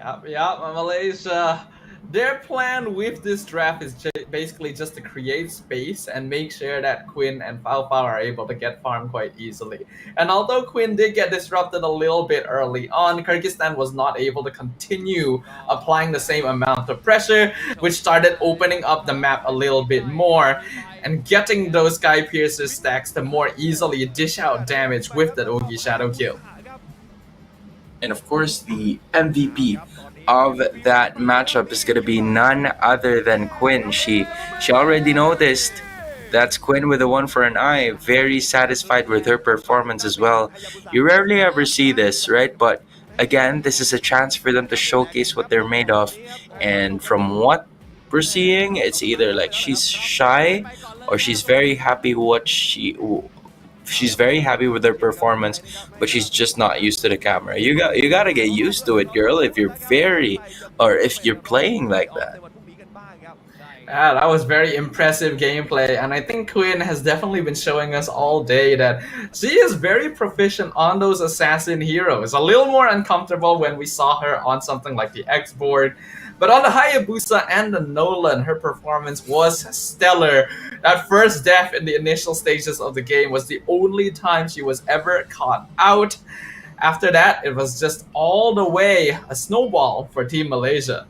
Yep, Malaysia. Their plan with this draft is basically just to create space and make sure that Quinn and Fao Fao are able to get farmed quite easily. And although Quinn did get disrupted a little bit early on, Kyrgyzstan was not able to continue applying the same amount of pressure, which started opening up the map a little bit more and getting those Sky Piercer stacks to more easily dish out damage with that Ogi Shadow Kill. And of course, the MVP of that matchup is going to be none other than Quinn. She already noticed that's Quinn with a 1 for an eye. Very satisfied with her performance as well. You rarely ever see this, right? But again, this is a chance for them to showcase what they're made of. And from what we're seeing, it's either like she's shy or she's very happy she's very happy with her performance, but she's just not used to the camera. You gotta get used to it, girl, if you're playing like that. Yeah, that was very impressive gameplay, and I think Quinn has definitely been showing us all day that she is very proficient on those assassin heroes. A little more uncomfortable when we saw her on something like the X-Board, but on the Hayabusa and the Nolan, her performance was stellar. That first death in the initial stages of the game was the only time she was ever caught out. After that, it was just all the way a snowball for Team Malaysia.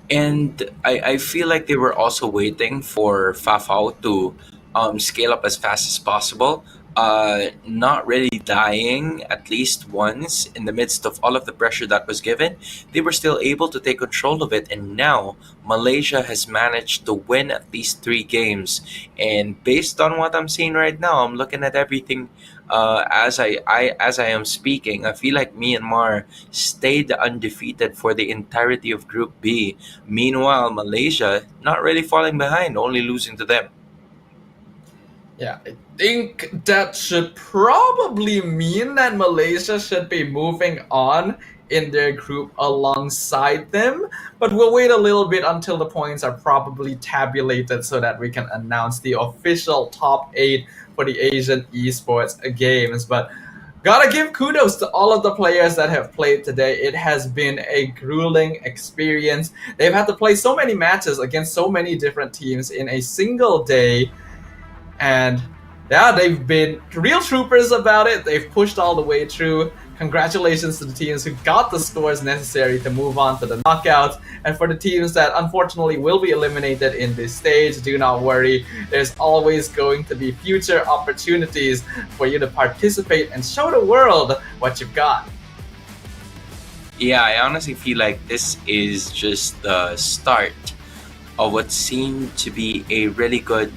And I feel like they were also waiting for Fafao to scale up as fast as possible. not really dying at least once in the midst of all of the pressure that was given. They were still able to take control of it, and now Malaysia has managed to win at least 3 games. And based on what I'm seeing right now, I'm looking at everything as I am speaking. I feel like Myanmar stayed undefeated for the entirety of Group B. Meanwhile, Malaysia not really falling behind, only losing to them. Yeah, I think that should probably mean that Malaysia should be moving on in their group alongside them, but we'll wait a little bit until the points are probably tabulated so that we can announce the official top 8 for the Asian Esports Games. But gotta give kudos to all of the players that have played today. It has been a grueling experience. They've had to play so many matches against so many different teams in a single day. And yeah, they've been real troopers about it. They've pushed all the way through. Congratulations to the teams who got the scores necessary to move on to the knockouts. And for the teams that unfortunately will be eliminated in this stage, do not worry. There's always going to be future opportunities for you to participate and show the world what you've got. Yeah, I honestly feel like this is just the start of what seemed to be a really good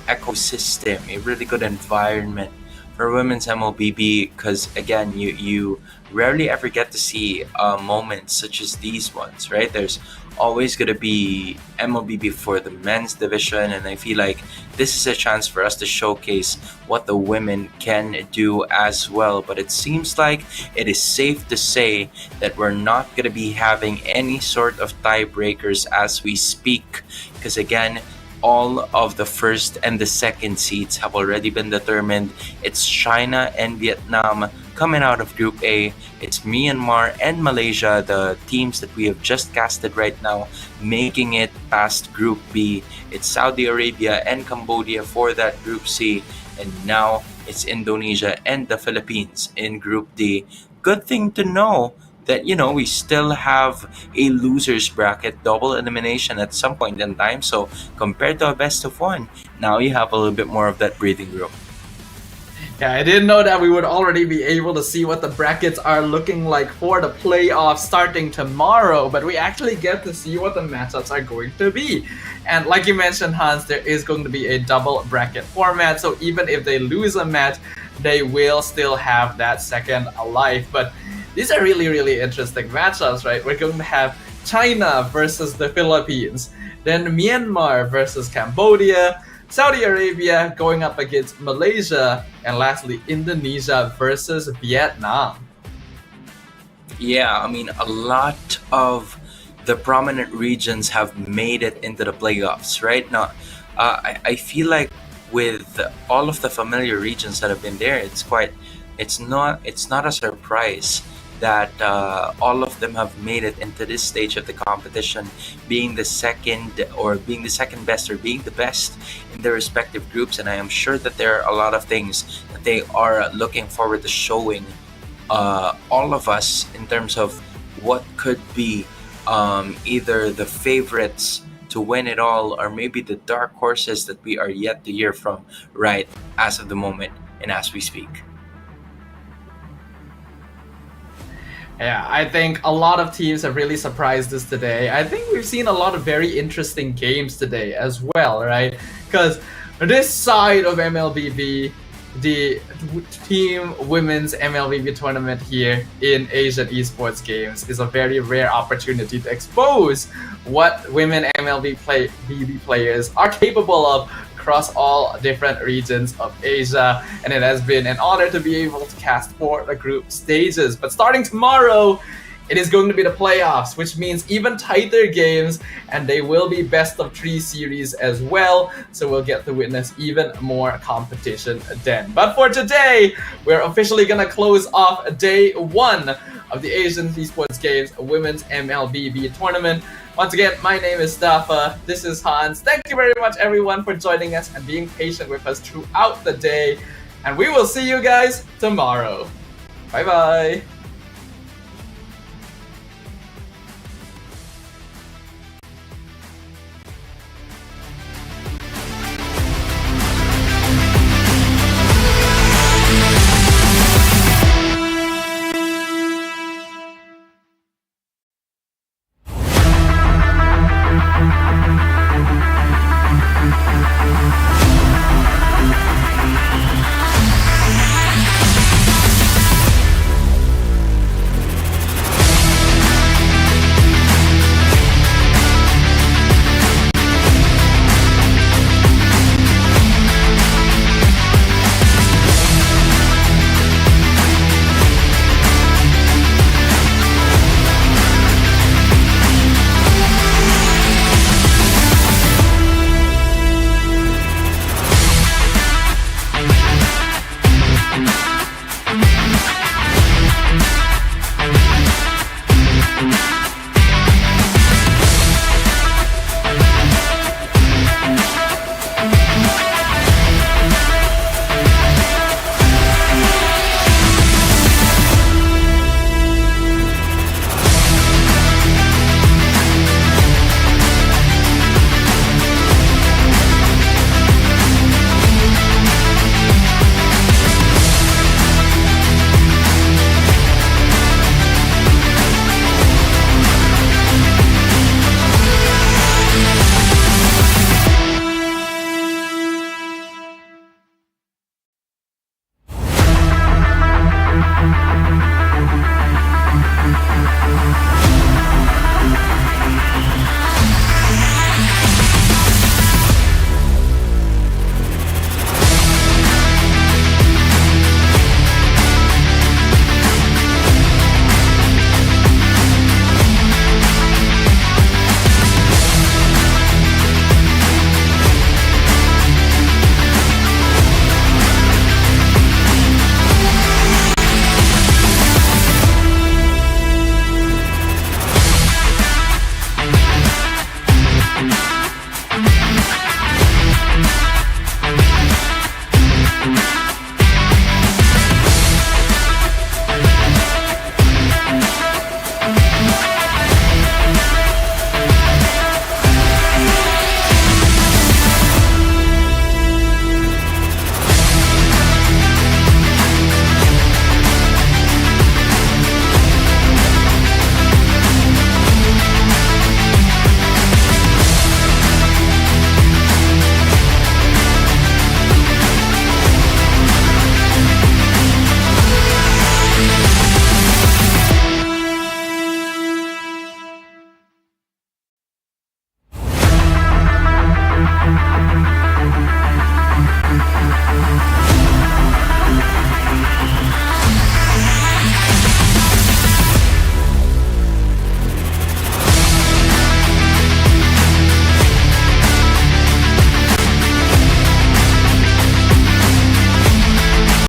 ecosystem, a really good environment for women's MLBB, because again, you rarely ever get to see moments such as these ones, right? There's always going to be MLBB for the men's division, and I feel like this is a chance for us to showcase what the women can do as well. But it seems like it is safe to say that we're not going to be having any sort of tiebreakers as we speak, because again, all of the first and the second seeds have already been determined. It's China and Vietnam coming out of Group A. It's Myanmar and Malaysia, the teams that we have just casted right now, making it past Group B. It's Saudi Arabia and Cambodia for that Group C. And now it's Indonesia and the Philippines in Group D. Good thing to know that, we still have a loser's bracket, double elimination at some point in time. So compared to a best of 1, now you have a little bit more of that breathing room. Yeah, I didn't know that we would already be able to see what the brackets are looking like for the playoffs starting tomorrow, but we actually get to see what the matchups are going to be. And like you mentioned, Hans, there is going to be a double bracket format, so even if they lose a match, they will still have that second life. But these are really, really interesting matchups, right? We're going to have China versus the Philippines, then Myanmar versus Cambodia, Saudi Arabia going up against Malaysia, and lastly, Indonesia versus Vietnam. Yeah, I mean, a lot of the prominent regions have made it into the playoffs, right? Now, I feel like with all of the familiar regions that have been there, it's not a surprise that all of them have made it into this stage of the competition, being the second best or being the best in their respective groups. And I am sure that there are a lot of things that they are looking forward to showing all of us in terms of what could be either the favorites to win it all, or maybe the dark horses that we are yet to hear from right as of the moment and as we speak. Yeah, I think a lot of teams have really surprised us today. I think we've seen a lot of very interesting games today as well, right? Because this side of MLBB, the team women's MLBB tournament here in Asian Esports Games, is a very rare opportunity to expose what women MLBB players are capable of across all different regions of Asia, and it has been an honor to be able to cast for the group stages. But starting tomorrow, it is going to be the playoffs, which means even tighter games, and they will be best of 3 series as well, so we'll get to witness even more competition then. But for today, we're officially gonna close off day 1 of the Asian Esports Games Women's MLBB Tournament. Once again, my name is Stafa, this is Hans. Thank you very much everyone for joining us and being patient with us throughout the day, and we will see you guys tomorrow. Bye bye!